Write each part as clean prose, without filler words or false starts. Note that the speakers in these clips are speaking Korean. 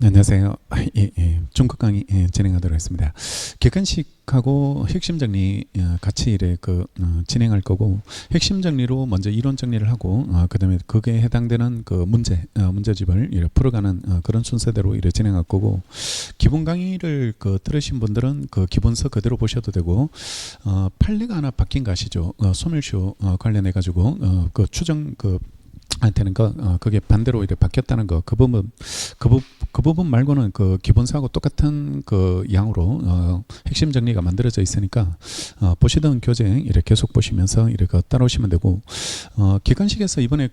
안녕하세요. 중국 강의 진행하도록 하겠습니다. 객관식하고 핵심 정리 같이 진행할 거고, 핵심 정리로 먼저 이론 정리를 하고, 그다음에 그게 해당되는 그 문제집을 풀어가는 그런 순서대로 진행할 거고, 기본 강의를 들으신 분들은 그 기본서 그대로 보셔도 되고, 판례가 하나 바뀐 거 아시죠? 소멸시효 관련해 가지고 그 추정 한테는 그게 반대로 바뀌었다는 거, 그 부분 말고는 그 기본서하고 똑같은 그 양으로 핵심 정리가 만들어져 있으니까 보시던 교재 계속 보시면서 따라오시면 되고, 객관식에서 이번에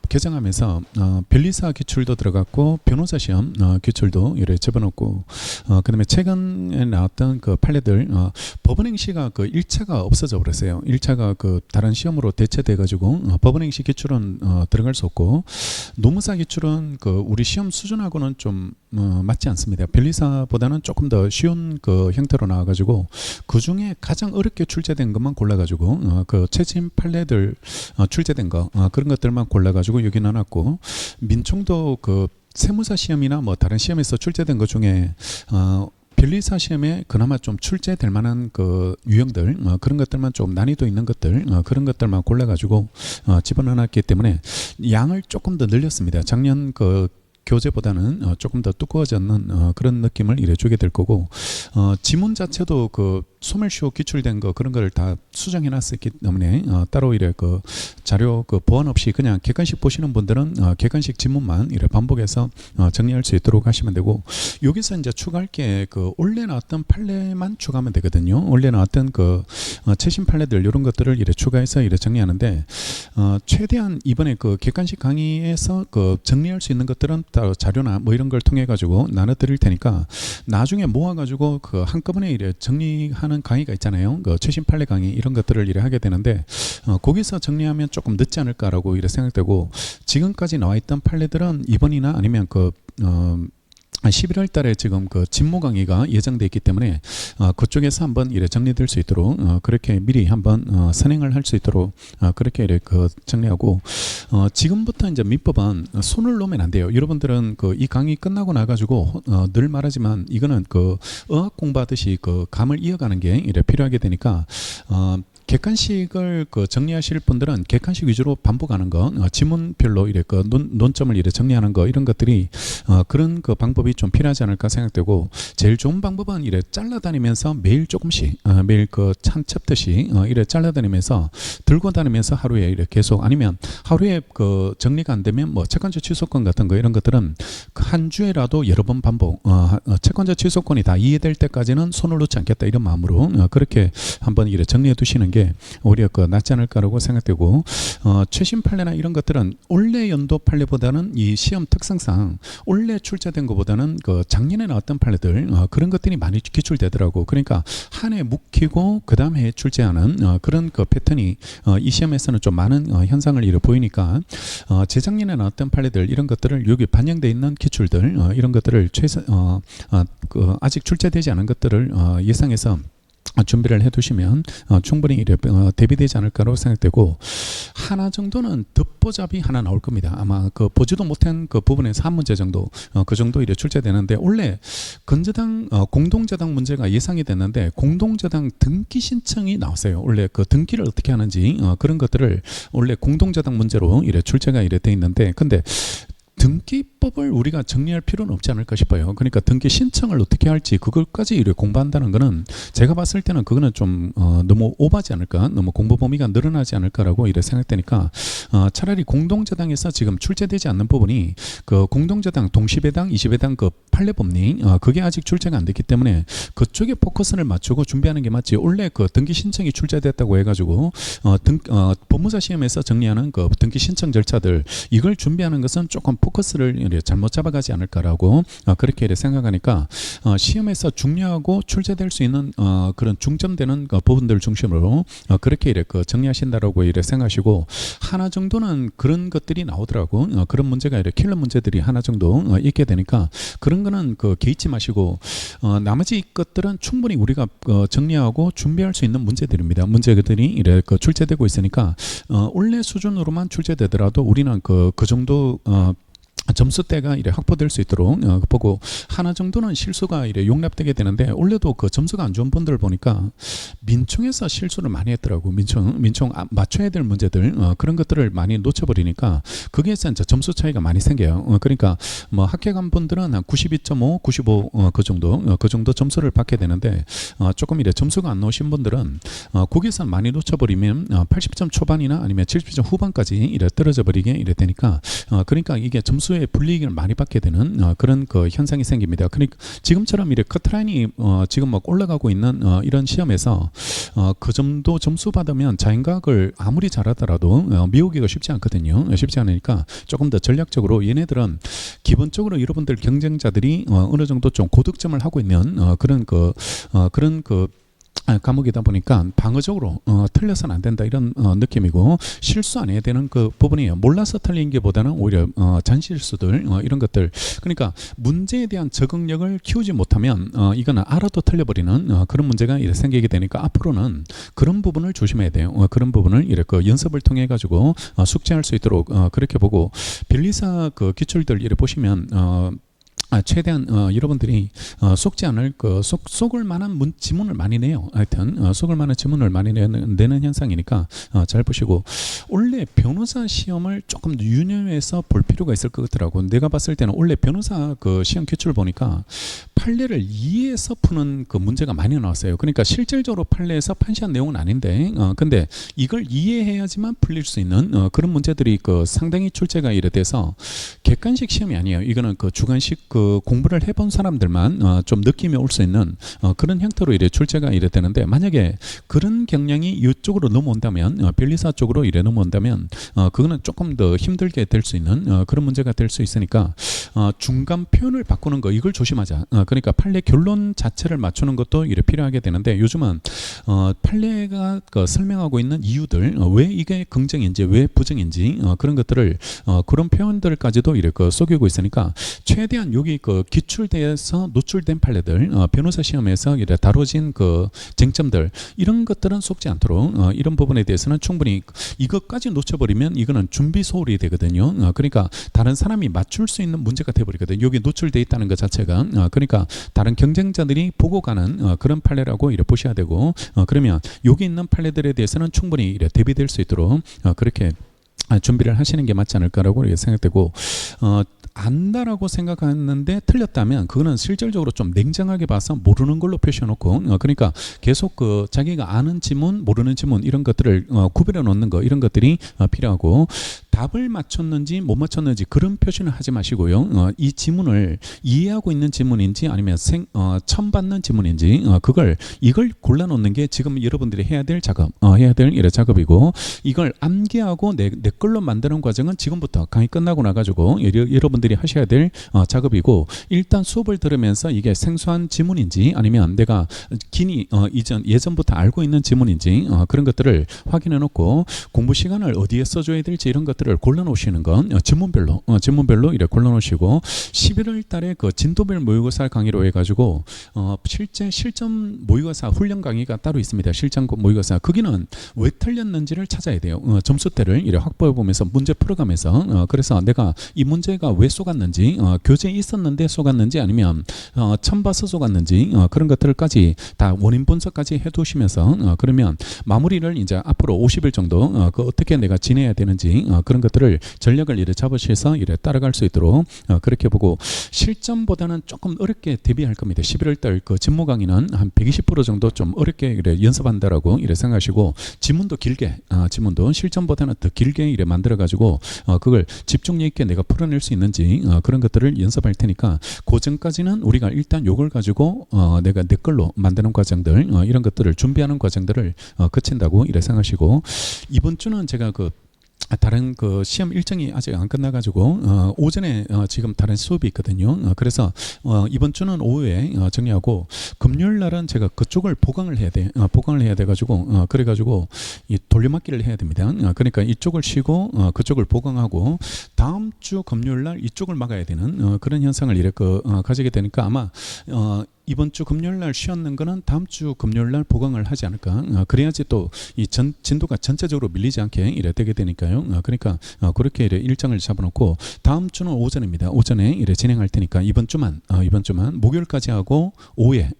개정하면서 변리사 기출도 들어갔고 변호사 시험 기출도 집어넣고, 그다음에 최근에 나왔던 그 판례들, 법원행시가 1차가 없어져 버렸어요. 1차가 다른 시험으로 대체돼 가지고 법원행시 기출은 들어갈 수 없고, 노무사 기출은 우리 시험 수준하고는 좀 맞지 않습니다. 변리사보다는 조금 더 쉬운 형태로 나와 가지고 그 중에 가장 어렵게 출제된 것만 골라 가지고 최신 판례들 출제된 거, 그런 것들만 골라 가지고 여기 넣어놨고, 민총도 세무사 시험이나 뭐 다른 시험에서 출제된 것 중에 변리사 시험에 그나마 좀 출제될 만한 유형들, 그런 것들만 좀 난이도 있는 것들, 그런 것들만 골라가지고 집어넣어놨기 때문에 양을 조금 더 늘렸습니다. 작년 교재보다는 조금 더 두꺼워졌는 그런 느낌을 주게 될 거고, 지문 자체도 소멸시효 기출된 그런 거를 다 수정해 놨었기 때문에 따로 자료 보완 없이 그냥 객관식 보시는 분들은 객관식 지문만 반복해서 정리할 수 있도록 하시면 되고, 여기서 이제 추가할 게 원래 나왔던 판례만 추가하면 되거든요. 원래 나왔던 최신 판례들 이런 것들을 추가해서 정리하는데, 최대한 이번에 객관식 강의에서 정리할 수 있는 것들은 따로 자료나 뭐 이런 걸 통해 가지고 나눠 드릴 테니까, 나중에 모아 가지고 한꺼번에 정리하는 강의가 있잖아요. 최신 판례 강의 이런 것들을 하게 되는데, 거기서 정리하면 조금 늦지 않을까라고 생각되고, 지금까지 나와 있던 판례들은 이번이나 아니면 11월 달에 지금 진모 강의가 예정되어 있기 때문에 그쪽에서 한번 정리될 수 있도록 그렇게 미리 한번 선행을 할 수 있도록 그렇게 정리하고, 지금부터 이제 민법은 손을 놓으면 안 돼요. 여러분들은 이 강의 끝나고 나가지고 늘 말하지만 이거는 어학 공부하듯이 감을 이어가는 게 필요하게 되니까, 객관식을 정리하실 분들은 객관식 위주로 반복하는 거, 지문별로 논점을 정리하는 거, 이런 것들이 그런 방법이 좀 필요하지 않을까 생각되고, 제일 좋은 방법은 잘라다니면서 매일 조금씩, 매일 한 챕터씩 잘라다니면서 들고 다니면서 하루에 계속, 아니면 하루에 정리가 안 되면 뭐 채권자 취소권 같은 거, 이런 것들은 한 주에라도 여러 번 반복, 채권자 취소권이 다 이해될 때까지는 손을 놓지 않겠다, 이런 마음으로 그렇게 한번 정리해 두시는 게 오히려 낫지 않을까라고 생각되고, 최신 판례나 이런 것들은 올해 연도 판례보다는 이 시험 특성상 올해 출제된 것보다는 작년에 나왔던 판례들, 그런 것들이 많이 기출되더라고. 그러니까 한 해 묵히고 그 다음 해에 출제하는 그런 패턴이 이 시험에서는 좀 많은 현상을 보이니까, 재작년에 나왔던 판례들 이런 것들을 여기 반영되어 있는 기출들, 이런 것들을 아직 출제되지 않은 것들을 예상해서 준비를 해두시면 충분히 대비되지 않을까로 생각되고, 하나 정도는 듣보잡이 하나 나올 겁니다. 아마 보지도 못한 부분에서 한 문제 정도, 그 정도 출제되는데, 원래 건저당 공동저당 문제가 예상이 됐는데 공동저당 등기 신청이 나왔어요. 원래 등기를 어떻게 하는지 그런 것들을 원래 공동저당 문제로 출제가 돼 있는데, 근데 등기법을 우리가 정리할 필요는 없지 않을까 싶어요. 그러니까 등기 신청을 어떻게 할지 그걸까지 공부한다는 거는 제가 봤을 때는 그거는 좀 너무 오버하지 않을까, 너무 공부 범위가 늘어나지 않을까라고 생각되니까, 차라리 공동저당에서 지금 출제되지 않는 부분이 공동저당 동시배당, 이시배당 판례법리, 그게 아직 출제가 안 됐기 때문에 그쪽에 포커스를 맞추고 준비하는 게 맞지, 원래 등기 신청이 출제됐다고 해가지고 법무사 시험에서 정리하는 등기 신청 절차들, 이걸 준비하는 것은 조금 포커스를 잘못 잡아가지 않을까라고 그렇게 생각하니까, 시험에서 중요하고 출제될 수 있는 그런 중점되는 부분들 중심으로 그렇게 정리하신다라고 생각하시고, 하나 정도는 그런 것들이 나오더라고. 그런 문제가 킬러 문제들이 하나 정도 있게 되니까, 그런 거는 개의치 마시고, 나머지 것들은 충분히 우리가 정리하고 준비할 수 있는 문제들입니다. 문제들이 출제되고 있으니까, 원래 수준으로만 출제되더라도 우리는 그 정도 점수대가 이래 확보될 수 있도록 보고 하나 정도는 실수가 이래 용납되게 되는데 원래도 그 점수가 안 좋은 분들 보니까 민총에서 실수를 많이 했더라고. 민총 맞춰야 될 문제들 그런 것들을 많이 놓쳐버리니까 거기에서 이제 점수 차이가 많이 생겨요. 그러니까 뭐 합격한 분들은 한 92.5, 95 그 정도 점수를 받게 되는데 조금 이래 점수가 안 나오신 분들은 거기에서 많이 놓쳐버리면 80점 초반이나 아니면 70점 후반까지 이래 떨어져 버리게 이래 되니까 그러니까 이게 점수의 불이익을 많이 받게 되는 그런 그 현상이 생깁니다. 그러니까 지금처럼 이렇게 커트라인이 지금 막 올라가고 있는 이런 시험에서 그 정도 점수 받으면 자연과학을 아무리 잘하더라도 미우기가 쉽지 않거든요. 쉽지 않으니까 조금 더 전략적으로 얘네들은 기본적으로 여러분들 경쟁자들이 어느 정도 좀 고득점을 하고 있는 그런 과목이다 보니까 방어적으로 틀려서는 안 된다 이런 느낌이고 실수 안 해야 되는 그 부분이에요. 몰라서 틀린 게 보다는 오히려 잔실수들 이런 것들 그러니까 문제에 대한 적응력을 키우지 못하면 이거는 알아도 틀려버리는 그런 문제가 이렇게 생기게 되니까 앞으로는 그런 부분을 조심해야 돼요. 그런 부분을 이렇게 연습을 통해 가지고 숙지할 수 있도록 그렇게 보고 변리사 그 기출들 이렇게 보시면 최대한 여러분들이 속지 않을 속을 만한 지문을 많이 내요. 하여튼 속을 만한 지문을 많이 내는 현상이니까 잘 보시고 원래 변호사 시험을 조금 더 유념해서 볼 필요가 있을 것 같더라고. 내가 봤을 때는 원래 변호사 그 시험 기출 보니까 판례를 이해해서 푸는 그 문제가 많이 나왔어요. 그러니까 실질적으로 판례에서 판시한 내용은 아닌데 근데 이걸 이해해야지만 풀릴 수 있는 그런 문제들이 그 상당히 출제가 이래 돼서 객관식 시험이 아니에요. 이거는 그 주관식 그 공부를 해본 사람들만 좀 느낌이 올 수 있는 그런 형태로 이래 출제가 이래 되는데 만약에 그런 경향이 이쪽으로 넘어온다면 변리사 쪽으로 이래 넘어온다면 그거는 조금 더 힘들게 될 수 있는 그런 문제가 될 수 있으니까 중간 표현을 바꾸는 거 이걸 조심하자. 그러니까 판례 결론 자체를 맞추는 것도 이래 필요하게 되는데 요즘은 판례가 설명하고 있는 이유들 왜 이게 긍정인지 왜 부정인지 그런 것들을 그런 표현들까지도 이렇게 속이고 있으니까 최대한 여기 그 기출대에서 노출된 판례들 변호사 시험에서 이래 다뤄진 그 쟁점들 이런 것들은 속지 않도록 이런 부분에 대해서는 충분히 이것까지 놓쳐버리면 이거는 준비 소홀이 되거든요. 그러니까 다른 사람이 맞출 수 있는 문제가 돼버리거든요. 여기 노출돼 있다는 것 자체가 그러니까 다른 경쟁자들이 보고 가는 그런 판례라고 이래 보셔야 되고 그러면 여기 있는 판례들에 대해서는 충분히 이래 대비될 수 있도록 그렇게 준비를 하시는 게 맞지 않을까라고 생각되고 안다라고 생각하는데 틀렸다면 그거는 실질적으로 좀 냉정하게 봐서 모르는 걸로 표시해놓고 그러니까 계속 그 자기가 아는 지문 모르는 지문 이런 것들을 구별해 놓는 거 이런 것들이 필요하고 답을 맞췄는지 못 맞췄는지 그런 표시는 하지 마시고요. 이 지문을 이해하고 있는 지문인지 아니면 처음 받는 지문인지 이걸 골라놓는 게 지금 여러분들이 해야 될 작업 해야 될 이런 작업이고 이걸 암기하고 내 걸로 만드는 과정은 지금부터 강의 끝나고 나가지고 여러분들이 하셔야 될 작업이고 일단 수업을 들으면서 이게 생소한 지문인지 아니면 내가 예전부터 알고 있는 지문인지 그런 것들을 확인해 놓고 공부 시간을 어디에 써줘야 될지 이런 것들을 골라 놓으시는 건 지문별로 이렇게 골라 놓으시고 11월 달에 그 진도별 모의고사 강의로 해가지고 실제 실전 모의고사 훈련 강의가 따로 있습니다. 실전 모의고사 거기는 왜 틀렸는지를 찾아야 돼요. 점수대를 이렇게 확보해 보면서 문제 풀어가면서 그래서 내가 이 문제가 왜 쏘갔는지 교재에 있었는데 쏘갔는지 아니면 처음 봐서 쏘갔는지 그런 것들까지 다 원인 분석까지 해두시면서 그러면 마무리를 이제 앞으로 50일 정도 어떻게 내가 지내야 되는지 그런 것들을 전략을 이래 잡으셔서 이래 따라갈 수 있도록 그렇게 보고 실전보다는 조금 어렵게 대비할 겁니다. 11월 달 그 진모 강의는 한 120% 정도 좀 어렵게 이래 연습한다라고 이래 생각하시고 지문도 길게 지문도 실전보다는 더 길게 이래 만들어 가지고 그걸 집중력 있게 내가 풀어낼 수 있는지 그런 것들을 연습할 테니까 그 전까지는 우리가 일단 요걸 가지고 내가 내 걸로 만드는 과정들 이런 것들을 준비하는 과정들을 거친다고 이래 생각하시고 이번 주는 제가 다른 그 시험 일정이 아직 안 끝나가지고 오전에 지금 다른 수업이 있거든요. 그래서 이번 주는 오후에 정리하고 금요일 날은 제가 그쪽을 보강을 해야 돼 가지고 그래가지고 이 돌려막기를 해야 됩니다. 그러니까 이쪽을 쉬고 그쪽을 보강하고 다음 주 금요일 날 이쪽을 막아야 되는 그런 현상을 이렇게 가지게 되니까 아마 이번 주 금요일 날 쉬었는 거는 다음 주 금요일 날 보강을 하지 않을까. 그래야지 또 이 진도가 전체적으로 밀리지 않게 이래 되게 되니까요. 그러니까 그렇게 이래 일정을 잡아놓고 다음 주는 오전입니다. 오전에 이래 진행할 테니까 이번 주만 목요일까지 하고 오후에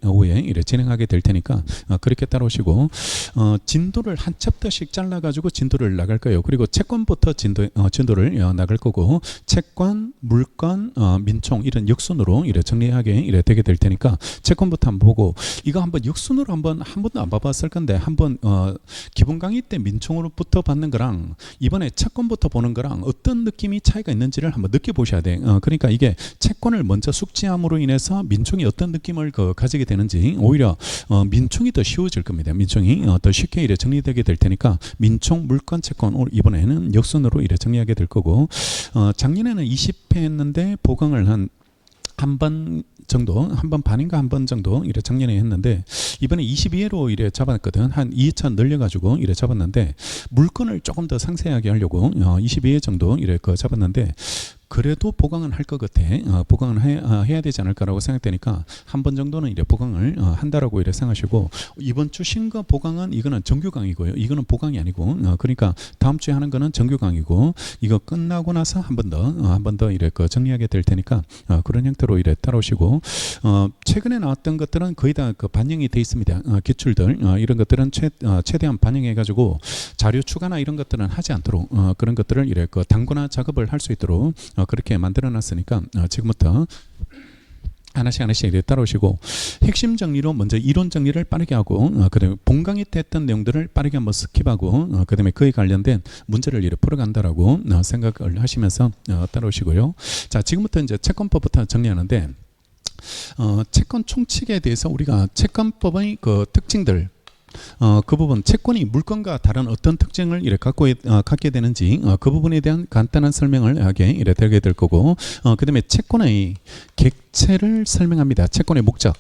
이래 진행하게 될 테니까 그렇게 따라오시고 진도를 한 챕터씩 잘라가지고 진도를 나갈 거예요. 그리고 채권부터 진도를 나갈 거고 채권, 물권, 민총 이런 역순으로 이래 정리하게 이래 되게 될 테니까 채권부터 한번 보고 이거 한번 역순으로 한 번도 안 봐봤을 건데 한번 기본 강의 때 민총으로부터 받는 거랑 이번에 채권부터 보는 거랑 어떤 느낌이 차이가 있는지를 한번 느껴보셔야 돼. 그러니까 이게 채권을 먼저 숙지함으로 인해서 민총이 어떤 느낌을 가지게 되는지 오히려 민총이 더 쉬워질 겁니다. 민총이 더 쉽게 이래 정리되게 될 테니까 민총, 물권, 채권 이번에는 역순으로 이래 정리하게 될 거고 작년에는 20회 했는데 보강을 한 번 정도, 한 번 반인가 한 번 정도 이래 작년에 했는데 이번에 22회로 이래 잡았거든. 한 2차 늘려가지고 이래 잡았는데 물건을 조금 더 상세하게 하려고 22회 정도 이래 잡았는데 그래도 보강은 할 것 같아. 보강은 해야 되지 않을까라고 생각되니까 한 번 정도는 이래 보강을 한다라고 이래 생각하시고 이번 주 신거 보강은 이거는 정규 강의고요. 이거는 보강이 아니고 그러니까 다음 주에 하는 거는 정규 강의고 이거 끝나고 나서 한 번 더 이래 정리하게 될 테니까 그런 형태로 이래 따라오시고 최근에 나왔던 것들은 거의 다 반영이 돼 있습니다. 기출들 이런 것들은 최대한 반영해 가지고 자료 추가나 이런 것들은 하지 않도록 그런 것들을 이래 단권화 작업을 할 수 있도록 그렇게 만들어 놨으니까 지금부터 하나씩 이렇게 따라오시고 핵심 정리로 먼저 이론 정리를 빠르게 하고 그다음에 본강의 때 했던 내용들을 빠르게 한번 스킵하고 그다음에 그에 관련된 문제를 이렇게 풀어간다라고 생각을 하시면서 따라오시고요. 자, 지금부터 이제 채권법부터 정리하는데 채권 총칙에 대해서 우리가 채권법의 그 특징들 그 부분 채권이 물건과 다른 어떤 특징을 갖게 되는지 그 부분에 대한 간단한 설명을 하게 되게 될 거고 그 다음에 채권의 객체를 설명합니다. 채권의 목적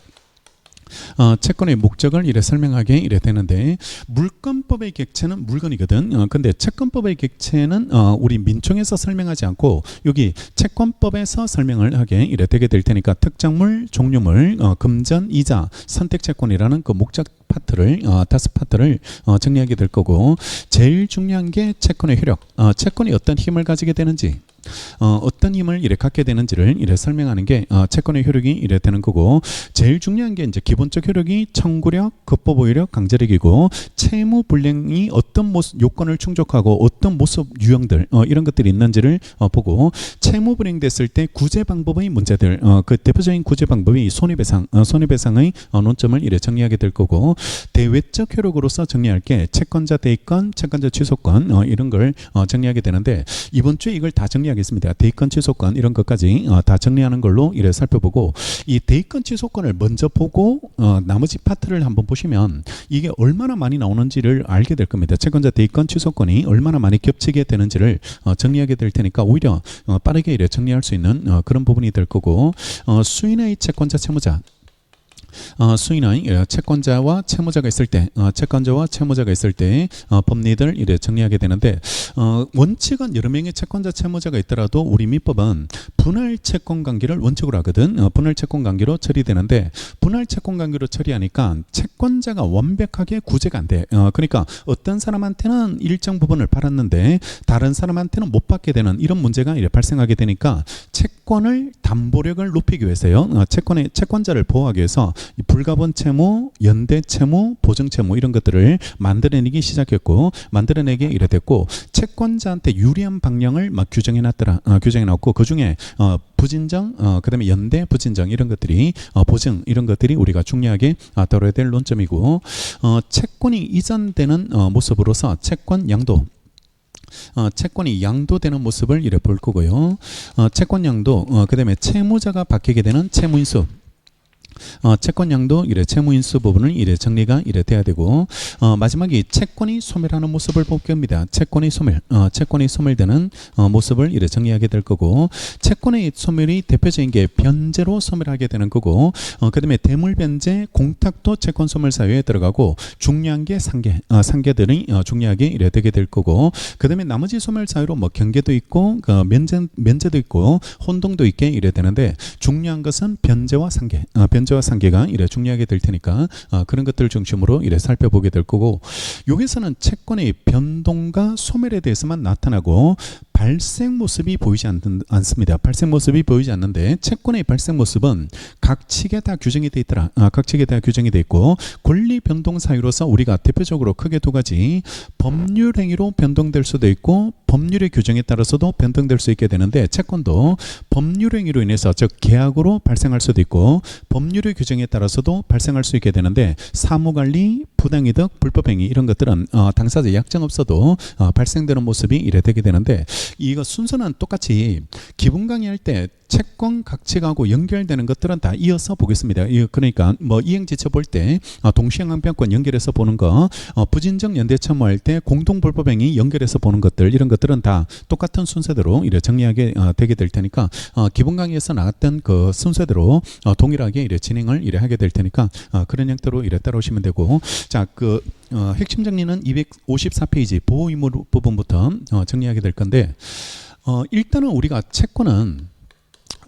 채권의 목적을 이래 설명하게 이래 되는데 물권법의 객체는 물건이거든. 근데 채권법의 객체는 우리 민총에서 설명하지 않고 여기 채권법에서 설명을 하게 이래 되게 될 테니까 특정물, 종류물, 금전, 이자, 선택채권이라는 그 목적 파트를 5파트를 정리하게 될 거고 제일 중요한 게 채권의 효력, 채권이 어떤 힘을 가지게 되는지 어떤 힘을 이래 갖게 되는지를 이래 설명하는 게 채권의 효력이 이래 되는 거고 제일 중요한 게 이제 기본적 효력이 청구력, 급보보유력, 강제력이고 채무 불량이 어떤 요건을 충족하고 어떤 모습 유형들 이런 것들이 있는지를 보고 채무 불행됐을 때 구제 방법의 문제들 그 대표적인 구제 방법이 손해배상의 논점을 이래 정리하게 될 거고 대외적 효력으로서 정리할 게 채권자 대입권, 채권자 취소권 이런 걸 정리하게 되는데 이번 주에 이걸 다 정리하겠습니다. 대입권 취소권 이런 것까지 다 정리하는 걸로 이래 살펴보고 이 대입권 취소권을 먼저 보고 나머지 파트를 한번 보시면 이게 얼마나 많이 나오는지를 알게 될 겁니다. 채권자 대입권 취소권이 얼마나 많이 겹치게 되는지를 정리하게 될 테니까 오히려 빠르게 이래 정리할 수 있는 그런 부분이 될 거고 수인의 채권자 채무자 수인의 채권자와 채무자가 있을 때 법리들 이래 정리하게 되는데 원칙은 여러 명의 채권자 채무자가 있더라도 우리 민법은 분할 채권 관계를 원칙으로 하거든. 분할 채권 관계로 처리되는데 분할 채권 관계로 처리하니까 채권자가 완벽하게 구제가 안 돼. 그러니까 어떤 사람한테는 일정 부분을 팔았는데 다른 사람한테는 못 받게 되는 이런 문제가 이래 발생하게 되니까 채권을 담보력을 높이기 위해서요. 채권자를 보호하기 위해서 불가분 채무, 연대 채무, 보증 채무 이런 것들을 만들어내기 시작했고 만들어내기 이래 됐고 채권자한테 유리한 방향을 막 규정해 놨고 그 중에 부진정, 그다음에 연대 부진정 이런 것들이 보증 이런 것들이 우리가 중요하게 다뤄야 될 논점이고 채권이 이전되는 모습으로서 채권 양도 채권이 양도되는 모습을 이래 볼 거고요. 채권 양도 그 다음에 채무자가 바뀌게 되는 채무인수 채권량도 이래 채무인수 부분을 이래 정리가 이래 돼야 되고 마지막이 채권이 소멸하는 모습을 볼 겁니다. 채권이 소멸되는 모습을 이래 정리하게 될 거고 채권의 소멸이 대표적인 게 변제로 소멸하게 되는 거고 그다음에 대물 변제, 공탁도 채권 소멸 사유에 들어가고 중요한 게 상계들이 중요하게 이래 되게 될 거고 그다음에 나머지 소멸 사유로 뭐 경계도 있고 면제도 있고 혼동도 있게 이래 되는데 중요한 것은 변제와 상계 현재와 상계가 이래 중요하게 될 테니까 그런 것들 중심으로 이래 살펴보게 될 거고, 여기서는 채권의 변동과 소멸에 대해서만 나타나고 발생 모습이 보이지 않습니다. 발생 모습이 보이지 않는데 채권의 발생 모습은 각 측에 다 규정이 돼 있더라. 각 측에 다 규정이 돼 있고, 권리 변동 사유로서 우리가 대표적으로 크게 두 가지, 법률 행위로 변동될 수도 있고 법률의 규정에 따라서도 변동될 수 있게 되는데, 채권도 법률 행위로 인해서, 즉 계약으로 발생할 수도 있고 법률의 규정에 따라서도 발생할 수 있게 되는데, 사무관리, 부당이득, 불법행위 이런 것들은 당사자 약정 없어도 발생되는 모습이 이래 되게 되는데, 이거 순서는 똑같이 기본 강의할 때 채권 각칙하고 연결되는 것들은 다 이어서 보겠습니다. 그러니까 뭐 이행지처 볼 때 동시행항변권 연결해서 보는 거, 부진정 연대참모할 때 공동불법행위 연결해서 보는 것들, 이런 것들은 다 똑같은 순서대로 이래 정리하게 되게 될 테니까 기본 강의에서 나왔던 그 순서대로 동일하게 이래 진행을 이래 하게 될 테니까 그런 형태로 이래 따라오시면 되고, 자, 핵심 정리는 254페이지 보호 의무 부분부터 정리하게 될 건데, 일단은 우리가 채권은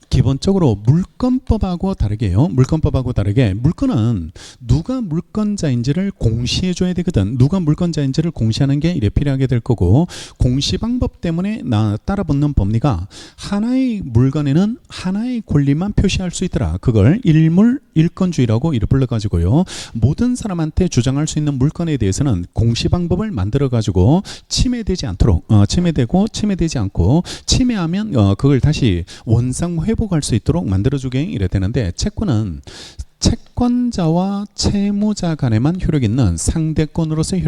기본적으로 물권법하고 다르게요. 물권법하고 다르게 물권은 누가 물권자인지를 공시해줘야 되거든. 누가 물권자인지를 공시하는 게 이래 필요하게 될 거고, 공시 방법 때문에 따라붙는 법리가 하나의 물건에는 하나의 권리만 표시할 수 있더라. 그걸 일권주의라고 이래 불러가지고요. 모든 사람한테 주장할 수 있는 물건에 대해서는 공시 방법을 만들어가지고 침해되지 않도록, 침해되지 않고, 침해하면 그걸 다시 원상 회복할 수 있도록 만들어주게 이래 되는데, 채권은 채권자와 채무자 간에만 효력 있는 상대권으로서의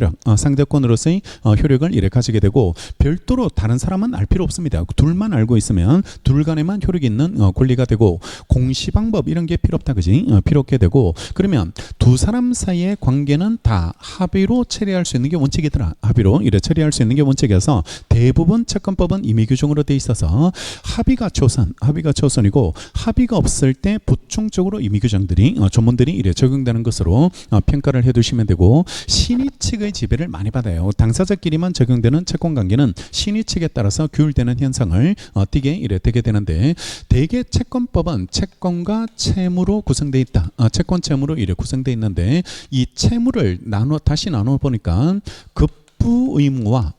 효력을 이래 가지게 되고, 별도로 다른 사람은 알 필요 없습니다. 둘만 알고 있으면 둘 간에만 효력이 있는 권리가 되고, 공시 방법 이런 게 필요 없다, 그지? 필요 없게 되고, 그러면 두 사람 사이의 관계는 다 합의로 처리할 수 있는 게 원칙이더라. 합의로 이래 처리할 수 있는 게 원칙이어서 대부분 채권법은 임의 규정으로 돼 있어서 합의가 최우선이고, 합의가 없을 때 보충적으로 임의 규정들이 전문들이 이래 적용되는 것으로 평가를 해두시면 되고, 신의 측의 지배를 많이 받아요. 당사자끼리만 적용되는 채권관계는 신의 측에 따라서 규율되는 현상을 띠게 이래 되게 되는데, 대개 채권법은 채권과 채무로 구성되어 있다. 채권 채무로 이래 구성되어 있는데, 이 채무를 다시 나눠 보니까 급부 의무와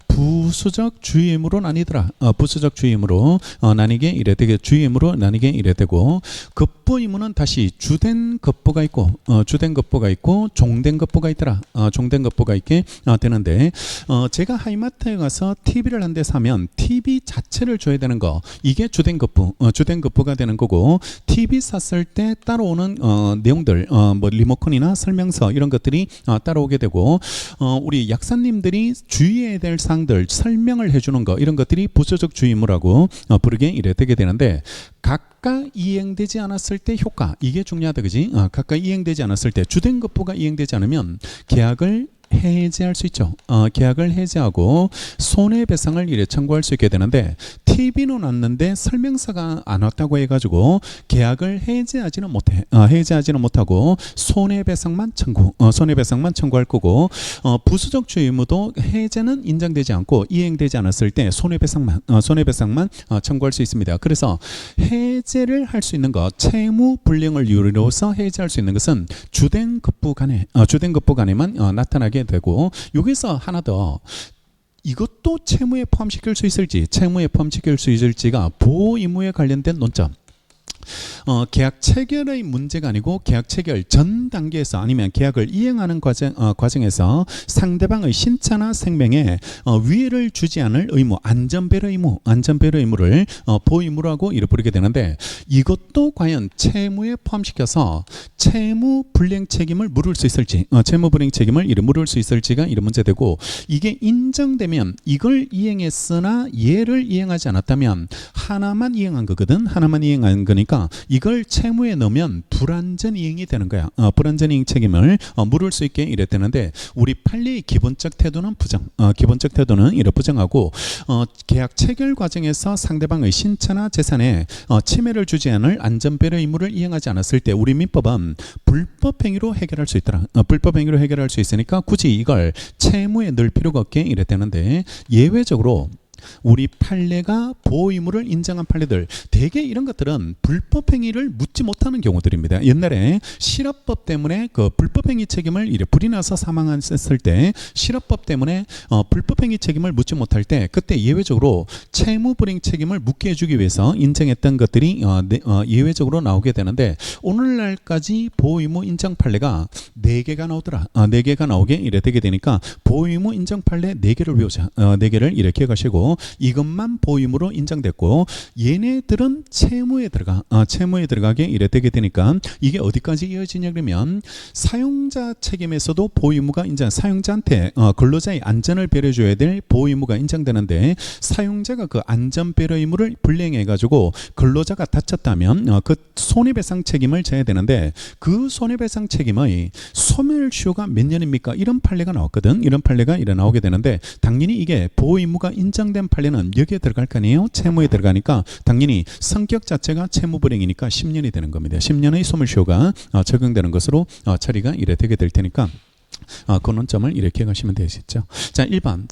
부수적 주의 의무로 나뉘더라. 부수적 주의 의무로 나뉘게 이래 되게, 주의 의무로 나뉘게 이래 되고, 급부 의무는 다시 주된 급부가 있고 종된 급부가 있더라. 종된 급부가 있게 되는데, 제가 하이마트에 가서 TV를 한 대 사면 TV 자체를 줘야 되는 거, 이게 주된 급부가 되는 거고, TV 샀을 때 따라오는 내용들, 뭐 리모컨이나 설명서 이런 것들이 따라오게 되고, 우리 약사님들이 주의해야 될 사항들 설명을 해주는 거, 이런 것들이 부수적 주의 의무라고 부르게 이래 되게 되는데, 각각 이행되지 않았을 때 효과, 이게 중요하다, 그지? 각각 이행되지 않았을 때, 주된 급부가 이행되지 않으면 계약을 해제할 수 있죠. 계약을 해제하고 손해배상을 이래 청구할 수 있게 되는데, TV는 왔는데 설명서가 안 왔다고 해가지고 계약을 해제하지는 못하고 손해배상만 청구할 거고, 부수적 주의 의무도 해제는 인정되지 않고 이행되지 않았을 때 손해배상만 청구할 수 있습니다. 그래서 해제를 할 수 있는 것, 채무 불이행을 이유로서 해제할 수 있는 것은 주된 급부 간에만 나타나게 되고, 여기서 하나 더, 이것도 채무에 포함시킬 수 있을지가 보호 의무에 관련된 논점. 계약 체결의 문제가 아니고 계약 체결 전 단계에서, 아니면 계약을 이행하는 과정에서 상대방의 신체나 생명에 위해를 주지 않을 의무, 안전배려 의무를 보호 의무라고 이를 부르게 되는데, 이것도 과연 채무에 포함시켜서 채무 불이행 책임을 물을 수 있을지, 물을 수 있을지가 이런 문제되고, 이게 인정되면 이걸 이행했으나 얘를 이행하지 않았다면 하나만 이행한 거거든. 하나만 이행한 거니까 이걸 채무에 넣으면 불완전 이행이 되는 거야. 불완전 이행 책임을 물을 수 있게 이래 되는데, 우리 판례의 기본적 태도는 이래 부정하고, 계약 체결 과정에서 상대방의 신체나 재산에 침해를 주지 않을 안전배려 의무를 이행하지 않았을 때 우리 민법은 불법 행위로 해결할 수 있더라. 불법 행위로 해결할 수 있으니까 굳이 이걸 채무에 넣을 필요가 없게 이래 되는데, 예외적으로 우리 판례가 보호 의무를 인정한 판례들, 대개 이런 것들은 불법 행위를 묻지 못하는 경우들입니다. 옛날에 실업법 때문에 그 불법 행위 책임을 이래 불이 나서 사망했을 때 실업법 때문에 불법 행위 책임을 묻지 못할 때 그때 예외적으로 채무 불이행 책임을 묻게 해주기 위해서 인정했던 것들이 예외적으로 나오게 되는데, 오늘날까지 보호 의무 인정 판례가 4개가 나오더라. 4개가 나오게 이래 되게 되니까 보호 의무 인정 판례 4개를 외우자. 4개를 이렇게 기억하시고, 이것만 보호 의무로 인정됐고 얘네들은 채무에 들어가게 이래 되게 되니까 이게 어디까지 이어지냐 그러면 사용자 책임에서도 보호 의무가 인정, 사용자한테 근로자의 안전을 배려줘야 될 보호 의무가 인정되는데, 사용자가 그 안전 배려 의무를 불이행해 가지고 근로자가 다쳤다면 그 손해배상 책임을 져야 되는데, 그 손해배상 책임의 소멸시효가 몇 년입니까? 이런 판례가 나왔거든. 이런 판례가 나오게 되는데, 당연히 이게 보호 의무가 인정된 판례는 여기에 들어갈 거 아니에요? 채무에 들어가니까 당연히 성격 자체가 채무 불이행이니까 10년이 되는 겁니다. 10년의 소멸시효가 적용되는 것으로 처리가 이래 되게 될 테니까 그 논점을 이렇게 가시면 되겠죠. 자, 1번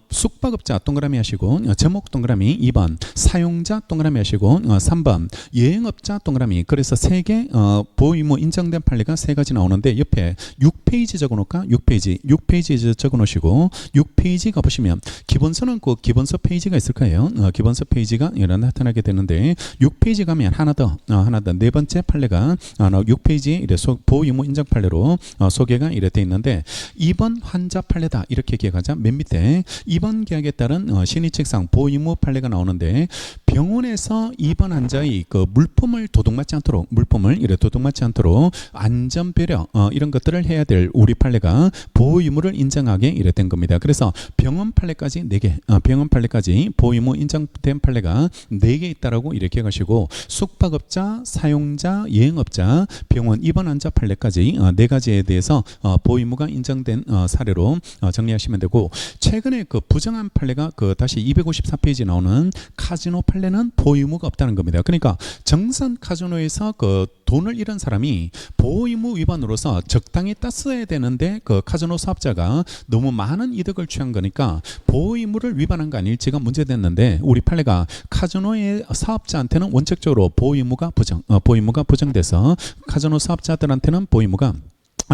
숙박업자 동그라미 하시고 제목 동그라미, 2번 사용자 동그라미 하시고 3번 여행업자 동그라미. 그래서 3개 보호 의무 인정된 판례가 3가지 나오는데 옆에 6페이지 적어놓을까? 6페이지 적어놓으시고 6페이지 가보시면 기본서는 그 기본서 페이지가 있을 거예요. 기본서 페이지가 나타나게 되는데 6페이지 가면 하나 더 네 번째 판례가 6페이지에 이래 보호 의무 인정 판례로 소개가 이래 돼 있는데, 2번 환자 판례다 이렇게 기억하자. 맨 밑에 2번 계약에 따른 신의칙상 보호 의무 판례가 나오는데, 병원에서 2번 환자의 그 물품을 도둑맞지 않도록 안전 배려 이런 것들을 해야 될 우리 판례가 보호 의무를 인정하게 이래 된 겁니다. 그래서 병원 판례까지 4개, 병원 판례까지 보호 의무 인정된 판례가 4개 있다라고 이렇게 기억하시고, 숙박업자, 사용자, 여행업자, 병원 2번 환자 판례까지 4가지에 대해서 보호 의무가 인정된 사례로 정리하시면 되고, 최근에 그 부정한 판례가 다시 254페이지 나오는 카지노 판례는 보호 의무가 없다는 겁니다. 그러니까 정산 카지노에서 그 돈을 잃은 사람이 보호 의무 위반으로서 적당히 땄어야 되는데 그 카지노 사업자가 너무 많은 이득을 취한 거니까 보호 의무를 위반한 거 아닐지가 문제됐는데, 우리 판례가 카지노의 사업자한테는 원칙적으로 보호 의무가 부정돼서 카지노 사업자들한테는 보호 의무가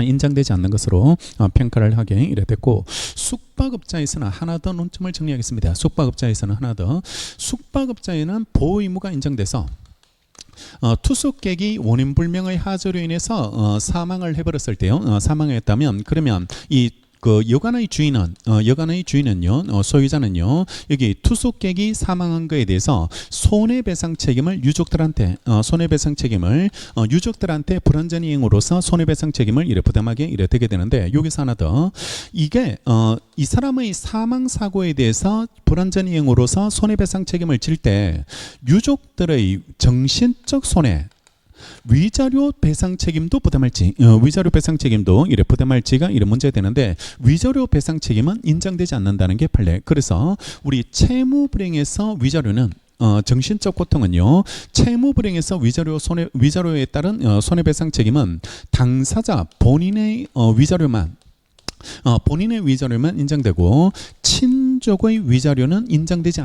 인정되지 않는 것으로 평가를 하게 이래 됐고, 숙박업자에서는 하나 더 논점을 정리하겠습니다. 숙박업자에는 보호 의무가 인정돼서 투숙객이 원인 불명의 하저로 인해서 사망을 해버렸을 때요. 사망했다면 그러면 그 여관의 주인은요, 소유자는요, 여기 투숙객이 사망한 거에 대해서 손해배상 책임을 유족들한테 불완전 이행으로서 손해배상 책임을 이래 부담하게 이래 되게 되는데, 여기서 하나 더, 이게 이 사람의 사망 사고에 대해서 불완전 이행으로서 손해배상 책임을 질 때 유족들의 정신적 손해, 위자료 배상 책임도 이래 부담할지가 이래 문제되는데, 위자료 배상 책임은 인정되지 않는다는 게 판례. 그래서 우리 채무 불이행에서 위자료는 정신적 고통은요, 채무 불이행에서 위자료에 따른 손해배상 책임은 당사자 본인의 위자료만 인정되고 친족의 위자료는 인정되지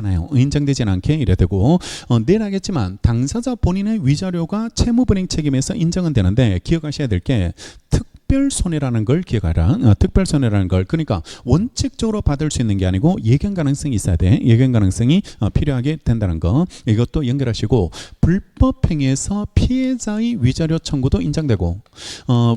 않게 이래 되고, 내일 하겠지만 당사자 본인의 위자료가 채무불이행 책임에서 인정은 되는데, 기억하셔야 될 게 특별손해라는 걸 기억하라. 특별손해라는 걸, 그러니까 원칙적으로 받을 수 있는 게 아니고 예견 가능성이 있어야 돼. 예견 가능성이 필요하게 된다는 거, 이것도 연결하시고, 불법행위에서 피해자의 위자료 청구도 인정되고,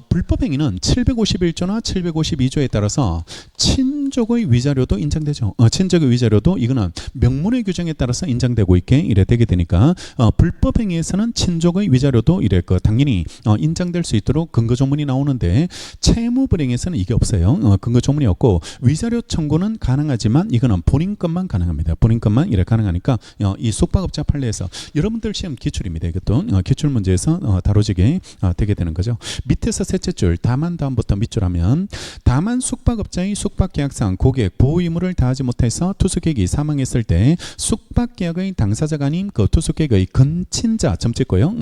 불법행위는 751조나 752조에 따라서 친족의 위자료도 인정되죠. 친족의 위자료도 이거는 명문의 규정에 따라서 인정되고 있게 이래 되게 되니까, 불법행위에서는 친족의 위자료도 이래 당연히 인정될 수 있도록 근거조문이 나오는데, 채무불이행에서는 이게 없어요. 근거조문이 없고 위자료 청구는 가능하지만 이거는 본인 것만 가능합니다. 본인 것만 이래 가능하니까 이 숙박업자 판례에서 여러분들 시험 기출입니다. 이것도 기출 문제에서 다뤄지게 되게 되는 거죠. 밑에서 셋째 줄, 다만 다음부터 밑줄 하면, 다만 숙박업자의 숙박계약상 고객 보호 의무를 다하지 못해서 투숙객이 사망했을 때 숙박계약의 당사자가 아닌 그 투숙객의 근친자, 점 찍고요.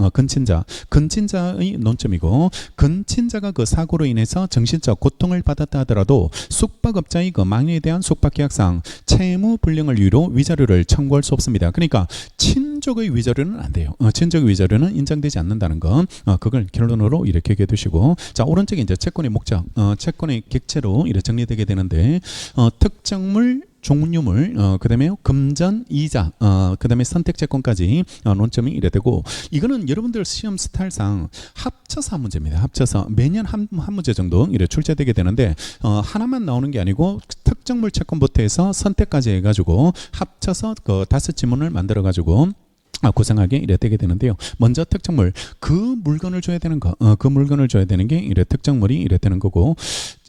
근친자의 논점이고, 근친자가 그 사고 사고로 인해서 정신적 고통을 받았다 하더라도 숙박업자의 그 망인에 대한 숙박계약상 채무 불량을 이유로 위자료를 청구할 수 없습니다. 그러니까 친족의 위자료는 안 돼요. 친족의 위자료는 인정되지 않는다는 거. 그걸 결론으로 이렇게 얘기해 두시고, 자, 오른쪽에 이제 채권의 목적, 채권의 객체로 이렇게 정리되게 되는데, 특정물, 종류물, 그다음에 금전, 이자, 그다음에 선택채권까지 논점이 이래 되고, 이거는 여러분들 시험 스타일상 합쳐서 한 문제입니다. 합쳐서 매년 한 문제 정도 이래 출제되게 되는데, 하나만 나오는 게 아니고 특정물 채권부터 해서 선택까지 해가지고 합쳐서 그 5지문을 만들어 가지고 고상하게 이래 되게 되는데요. 먼저 특정물, 그 물건을 줘야 되는 거, 그 물건을 줘야 되는 게 이래 특정물이 이래 되는 거고,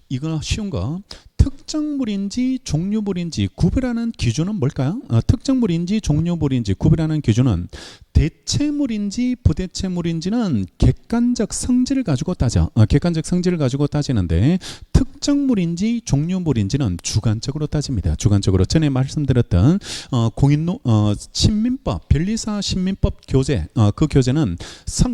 이거 쉬운 거. 특정물인지 종류물인지 구별하는 기준은 뭘까요? 특정물인지 종류물인지 구별하는 기준은 대체물인지 부대체물인지는 객관적 성질을 가지고 따져. 객관적 성질을 가지고 따지는데, 특정물인지 종류물인지는 주관적으로 따집니다. 주관적으로. 전에 말씀드렸던 신민법, 변리사 신민법 교재, 그 교재는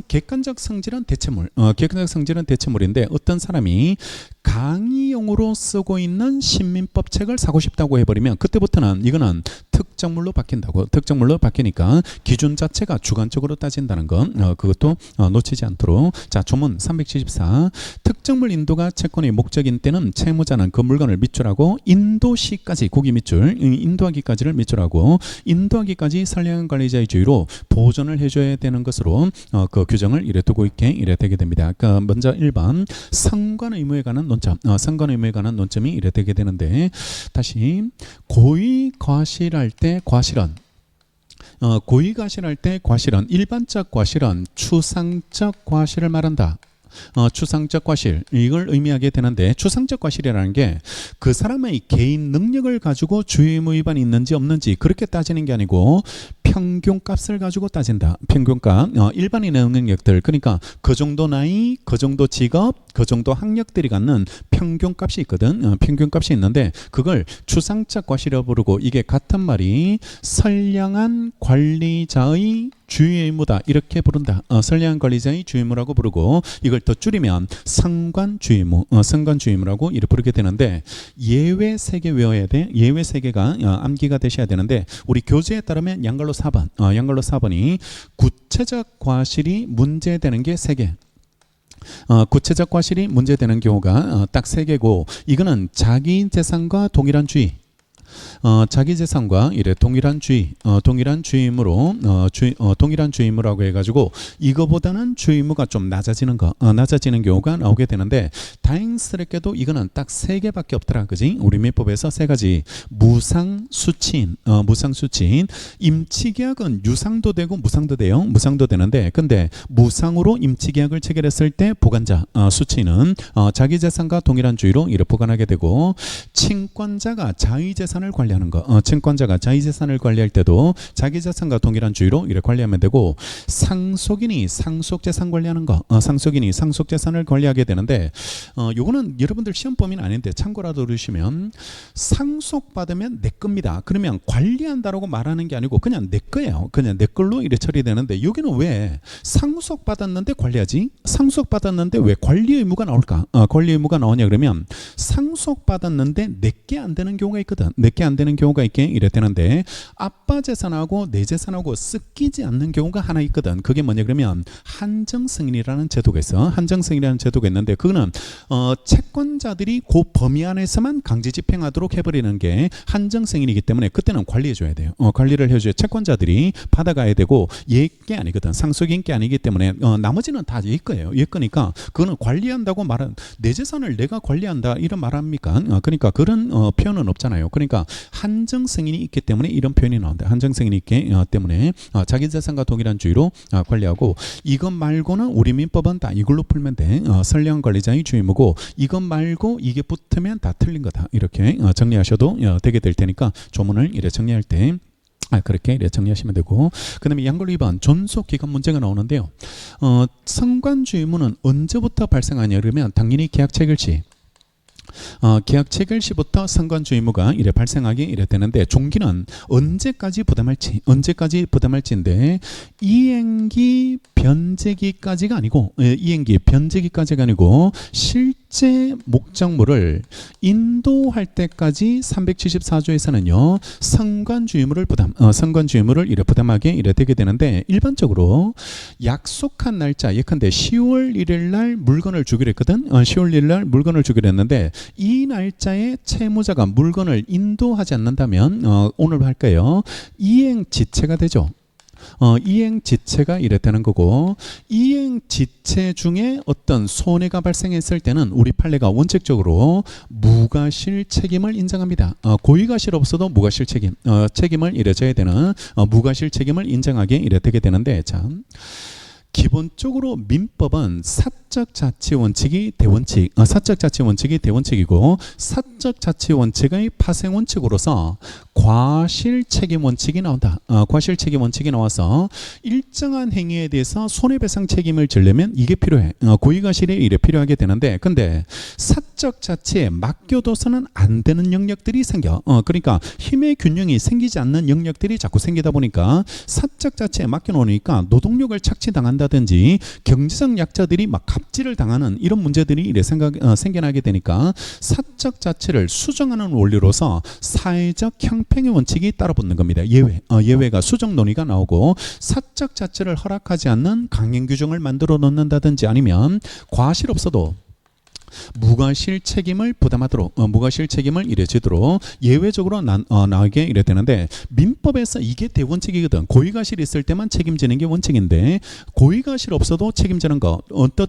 객관적 성질은 대체물, 객관적 성질은 대체물인데, 어떤 사람이 강의용으로 쓰고 있는 신민법 책을 사고 싶다고 해버리면 그때부터는 이거는 특정물로 바뀐다고. 특정물로 바뀌니까 기준 자체가 주관적으로 따진다는 것, 그것도 놓치지 않도록. 자, 조문 374. 특정물 인도가 채권의 목적인 때는 채무자는 그 물건을 밑줄하고 인도시까지, 고기 밑줄, 인도하기까지를 밑줄하고 인도하기까지 선량한 관리자의 주의로 보존을 해줘야 되는 것으로 그 규정을 이래 두고 있게 이래 되게 됩니다. 그러니까 먼저 1번 상관 의무에 관한 논점, 상관 의무에 관한 논점이 이래 되게 되는데, 다시 고의 과실할 때 과실은, 고의 과실할 때 과실은 일반적 과실은 추상적 과실을 말한다. 추상적 과실, 이걸 의미하게 되는데, 추상적 과실이라는 게 그 사람의 개인 능력을 가지고 주의의무 위반이 있는지 없는지 그렇게 따지는 게 아니고 평균값을 가지고 따진다. 평균값. 일반인의 능력들, 그러니까 그 정도 나이, 그 정도 직업, 그 정도 학력들이 갖는 평균값이 있거든. 평균값이 있는데 그걸 추상적 과실이라고 부르고, 이게 같은 말이 선량한 관리자의 주의 의무다 이렇게 부른다. 선량한 관리자의 주의 의무라고 부르고, 이걸 더 줄이면 상관 주의 의무, 상관 주의 의무라고 이렇게 부르게 되는데, 예외 3개 외워야 돼. 예외 3개가 암기가 되셔야 되는데, 우리 교재에 따르면 양갈로 4번, 양갈로 4번이 구체적 과실이 문제되는 게 3개. 구체적 과실이 문제되는 경우가 딱 3개고, 이거는 자기 재산과 동일한 주의, 자기 재산과 이래 동일한 주의, 동일한 주의무로, 동일한 주의무라고 해가지고 이거보다는 주의무가 좀 낮아지는 거, 낮아지는 경우가 나오게 되는데, 다행스럽게도 이거는 딱 3개밖에 없더라, 그지? 우리 민법에서 3가지. 무상 수취인, 무상 수취인. 임치계약은 유상도 되고 무상도 돼요. 무상도 되는데, 근데 무상으로 임치계약을 체결했을 때 보관자, 수취인은 자기 재산과 동일한 주의로 이래 보관하게 되고, 친권자가 자의 재산을 관리하는 거, 친권자가 자의 재산을 관리할 때도 자기 재산과 동일한 주의로 이렇게 관리하면 되고, 상속인이 상속 재산 관리하는 거, 상속인이 상속 재산을 관리하게 되는데, 요거는 여러분들 시험 범위는 아닌데 참고라도 들으시면, 상속 받으면 내 겁니다. 그러면 관리한다라고 말하는 게 아니고 그냥 내 거예요. 그냥 내 걸로 이래 처리되는데, 여기는 왜 상속 받았는데 관리하지? 상속 받았는데 왜 관리 의무가 나올까? 관리 의무가 나오냐 그러면, 상속 받았는데 내게 안 되는 경우가 있거든. 내게 안 되는 경우가 있게 이래 되는데, 아빠 재산하고 내 재산하고 섞이지 않는 경우가 하나 있거든. 그게 뭐냐 그러면 한정승인이라는 제도가 있어. 한정승인이라는 제도가 있는데, 그거는 채권자들이 그 범위 안에서만 강제 집행하도록 해버리는 게 한정승인이기 때문에 그때는 관리해줘야 돼요. 관리를 해줘야 채권자들이 받아가야 되고, 얘게 아니거든. 상속인 게 아니기 때문에 나머지는 다 얘 거예요. 얘 거니까 그거는 관리한다고 말은, 내 재산을 내가 관리한다 이런 말 합니까? 그러니까 그런 표현은 없잖아요. 그러니까 한정 승인이 있기 때문에 이런 표현이 나온다. 한정 승인이 있기 때문에 자기 재산과 동일한 주의로 관리하고, 이것 말고는 우리 민법은 다 이걸로 풀면 돼. 선량한 관리자의 주의무고, 이것 말고 이게 붙으면 다 틀린 거다. 이렇게 정리하셔도 되게 될 테니까 조문을 이렇게 정리할 때 그렇게 이렇게 정리하시면 되고, 그 다음에 양걸 2번 존속기간 문제가 나오는데요. 상관주의무는 언제부터 발생하냐 그러면 당연히 계약 체결 시, 계약 체결 시부터 상관주 의무가 이래 발생하게 이래 되는데, 종기는 언제까지 부담할지인데, 이행기 변제기까지가 아니고 이행기 변제기까지가 아니고 실제 목적물을 인도할 때까지 374조에서는요 선관주의물을 선관주의물을 이래 부담하게 이래 되게 되는데, 일반적으로 약속한 날짜 예컨대 10월 1일 날 물건을 주기로 했거든. 10월 1일 날 물건을 주기로 했는데 이 날짜에 채무자가 물건을 인도하지 않는다면 오늘 할까요? 이행지체가 되죠. 이행지체가 이랬다는 거고, 이행지체 중에 어떤 손해가 발생했을 때는 우리 판례가 원칙적으로 무과실 책임을 인정합니다. 고의가실 없어도 무과실 책임을 이래져야 되는 무과실 책임을 인정하게 이래 되게 되는데, 참 기본적으로 민법은 사적 자치 원칙이 대원칙, 사적 자치 원칙이 대원칙이고, 사적 자치 원칙의 파생 원칙으로서 과실 책임 원칙이 나온다. 과실 책임 원칙이 나와서 일정한 행위에 대해서 손해배상 책임을 지려면 이게 필요해. 고의가실이 이래 필요하게 되는데, 근데 사적 자치에 맡겨둬서는 안 되는 영역들이 생겨. 그러니까 힘의 균형이 생기지 않는 영역들이 자꾸 생기다 보니까 사적 자치에 맡겨놓으니까 노동력을 착취당한다든지 경제적 약자들이 막 갑질을 당하는 이런 문제들이 이래 생겨나게 되니까 사적 자치를 수정하는 원리로서 사회적 형평의 원칙이 따라붙는 겁니다. 예외가 수정 논의가 나오고, 사적 자치를 허락하지 않는 강행 규정을 만들어 놓는다든지 아니면 과실 없어도 무과실 책임을 부담하도록 무과실 책임을 이래지도록 예외적으로 나오게 이래 되는데, 민법에서 이게 대원칙이거든. 고의가실이 있을 때만 책임지는 게 원칙인데 고의가실 없어도 책임지는 거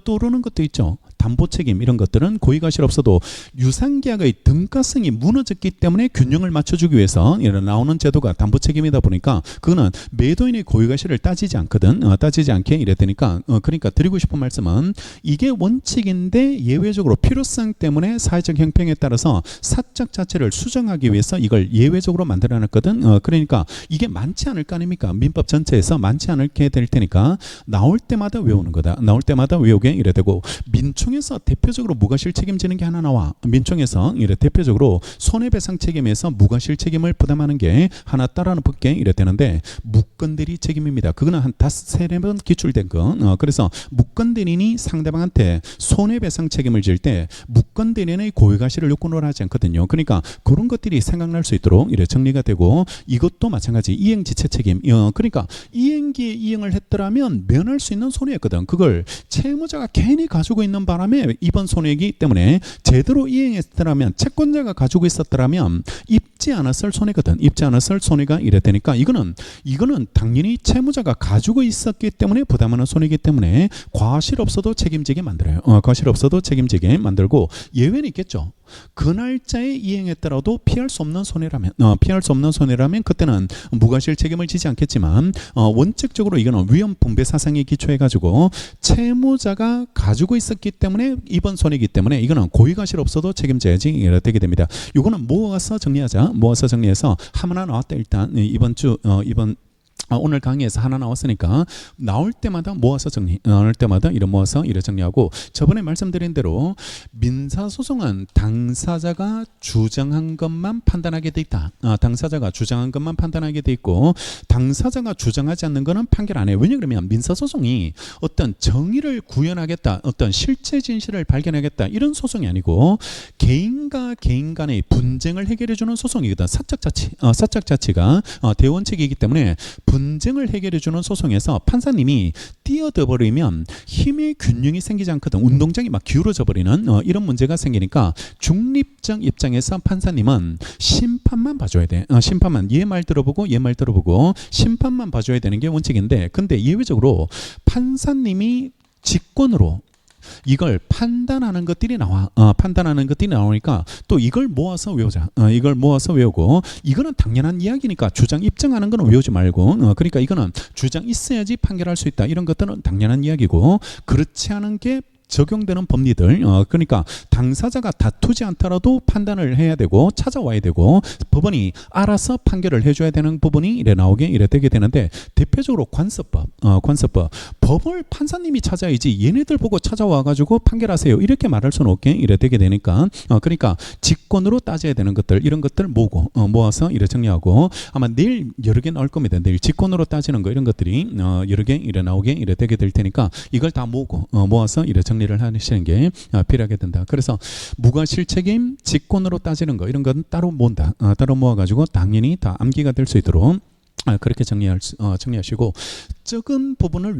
떠오르는 것도 있죠. 담보책임 이런 것들은 고의가실 없어도 유상계약의 등가성이 무너졌기 때문에 균형을 맞춰주기 위해서 나오는 제도가 담보책임이다 보니까 그거는 매도인의 고의가실을 따지지 않거든. 따지지 않게 이래 되니까 그러니까 드리고 싶은 말씀은 이게 원칙인데 예외적으로 필요성 때문에 사회적 형평에 따라서 사적 자체를 수정하기 위해서 이걸 예외적으로 만들어놨거든. 그러니까 이게 많지 않을 거 아닙니까? 민법 전체에서 많지 않게 될 테니까 나올 때마다 외우는 거다. 나올 때마다 외우게 이래 되고, 민총에서 대표적으로 무과실 책임지는 게 하나 나와. 민총에서 이래 대표적으로 손해배상 책임에서 무과실 책임을 부담하는 게 하나 따라는 법계 이래 되는데, 무건대리 책임입니다. 그거는 한 5-3번 기출된 거. 그래서 무건대리인이 상대방한테 손해배상 책임을 질 때 무건대리인의 고의가실을 요건으로 하지 않거든요. 그러니까 그런 것들이 생각날 수 있도록 이래 정리가 되고, 이것도 마찬가지 이행지체 책임. 그러니까 이행기에 이행을 했더라면 면할 수 있는 손해였거든. 그걸 채무자가 괜히 가지고 있는 바람에 이번 손해이기 때문에 제대로 이행했더라면, 채권자가 가지고 있었더라면 입지 않았을 손해거든. 입지 않았을 손해가 이래 되니까 이거는 당연히 채무자가 가지고 있었기 때문에 부담하는 손해이기 때문에 과실 없어도 책임지게 만들어요. 과실 없어도 책임지게 만들고, 예외는 있겠죠. 그 날짜에 이행했더라도 피할 수 없는 손해라면 그때는 무과실 책임을 지지 않겠지만, 원칙적으로 이거는 위험 분배 사상에 기초해 가지고 채무자가 가지고 있었기 때문에 이번 손해이기 때문에 이거는 고의가실 없어도 책임져야지 이렇게 되게 됩니다. 이거는 모아서 정리하자. 모아서 정리해서 하나 나왔다. 일단 이번 오늘 강의에서 하나 나왔으니까 나올 때마다 모아서 나올 때마다 이래 모아서 이래 정리하고, 저번에 말씀드린 대로 민사소송은 당사자가 주장한 것만 판단하게 돼 있다. 당사자가 주장한 것만 판단하게 돼 있고, 당사자가 주장하지 않는 거는 판결 안 해요. 왜냐 그러면 민사소송이 어떤 정의를 구현하겠다, 어떤 실체 진실을 발견하겠다 이런 소송이 아니고 개인과 개인 간의 분쟁을 해결해주는 소송이거든. 사적 자치가 대원칙이기 때문에 분쟁을 해결해주는 소송에서 판사님이 뛰어들어 버리면 힘의 균형이 생기지 않거든. 운동장이 막 기울어져 버리는 이런 문제가 생기니까 중립적 입장에서 판사님은 심판만 봐줘야 돼. 심판만, 얘 말 들어보고 심판만 봐줘야 되는 게 원칙인데, 근데 예외적으로 판사님이 직권으로 이걸 판단하는 것들이 나오니까 또 이걸 모아서 외우자. 이걸 모아서 외우고, 이거는 당연한 이야기니까 주장 입증하는 거는 외우지 말고, 그러니까 이거는 주장 있어야지 판결할 수 있다. 이런 것들은 당연한 이야기고, 그렇지 않은 게 적용되는 법리들, 그러니까 당사자가 다투지 않더라도 판단을 해야 되고 찾아와야 되고 법원이 알아서 판결을 해줘야 되는 부분이 이래 나오게 이래 되게 되는데, 대표적으로 관습법 법을 판사님이 찾아야지 얘네들 보고 찾아와가지고 판결하세요 이렇게 말할 수는 없게 이래 되게 되니까 그러니까 직권으로 따져야 되는 것들 이런 것들 모아서 이래 정리하고 아마 내일 여러 개 나올 겁니다. 내일 직권으로 따지는 거 이런 것들이 여러 개 이래 나오게 이래 되게 될 테니까 이걸 다 모아서 이래 정리를 하시는 게 필요하게 된다. 그래서 무과실책임 직권으로 따지는 거 이런 건 따로 모은다. 따로 모아가지고 당연히 다 암기가 될 수 있도록 그렇게 정리하시고 적은 부분을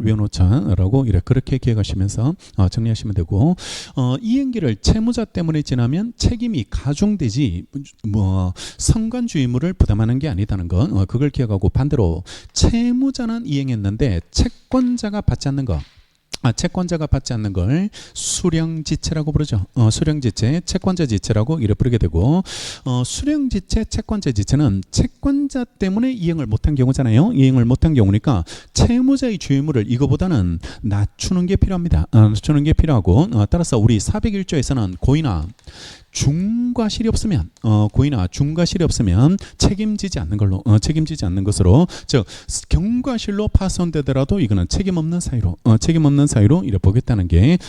외워놓자라고 이렇게 그렇게 기억하시면서 정리하시면 되고 이행기를 채무자 때문에 지나면 책임이 가중되지 선관주의무를 부담하는 게 아니다는 것 그걸 기억하고 반대로 채무자는 이행했는데 채권자가 받지 않는 것 채권자가 받지 않는 걸 수령지체라고 부르죠. 수령지체, 채권자지체라고 이래 부르게 되고 수령지체, 채권자지체는 채권자 때문에 이행을 못한 경우잖아요. 이행을 못한 경우니까 채무자의 주의무를 이거보다는 낮추는 게 필요합니다. 낮추는 게 필요하고 따라서 우리 401조에서는 고의나 중과실이 없으면 고의나 중과실이 없으면 책임지지 않는 걸로 책임지지 않는 것으로 즉 경과실로 파손되더라도 이거는 책임 없는 사유로 이래 보겠다는 게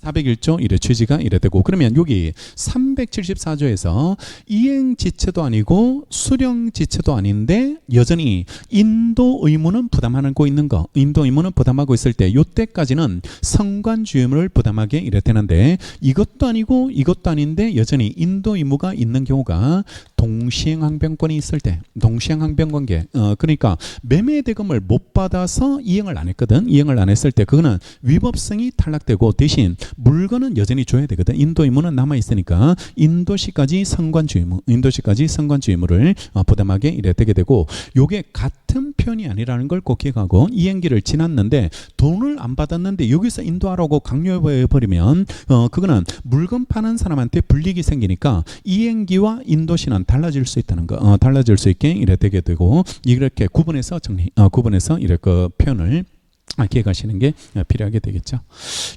401조 이래 취지가 이래 되고 그러면 여기 374조에서 이행지체도 아니고 수령지체도 아닌데 여전히 인도 의무는 부담하고 있는 거 인도 의무는 부담하고 있을 때 요때까지는 선관주의무를 부담하게 이래 되는데 이것도 아니고 이것도 아닌데 여전히 인도 의무가 있는 경우가 동시행항변권이 있을 때 동시행항변관계 그러니까 매매대금을 못 받아서 이행을 안 했거든 이행을 안 했을 때 그거는 위법성이 탈락되고 대신 물건은 여전히 줘야 되거든 인도 의무는 남아있으니까 인도시까지 선관주의무를 부담하게 이래 되게 되고 요게 같은 편이 아니라는 걸 꼭 기억하고 이행기를 지났는데 돈을 안 받았는데 여기서 인도하라고 강요해버리면 그거는 물건 파는 사람한테 불이익이 생기니까 이행기와 인도시는 달라질 수 있다는 거 달라질 수 있게 이래 되게 되고 이렇게 구분해서 구분해서 이렇게 표현을 기억하시는 게 필요하게 되겠죠.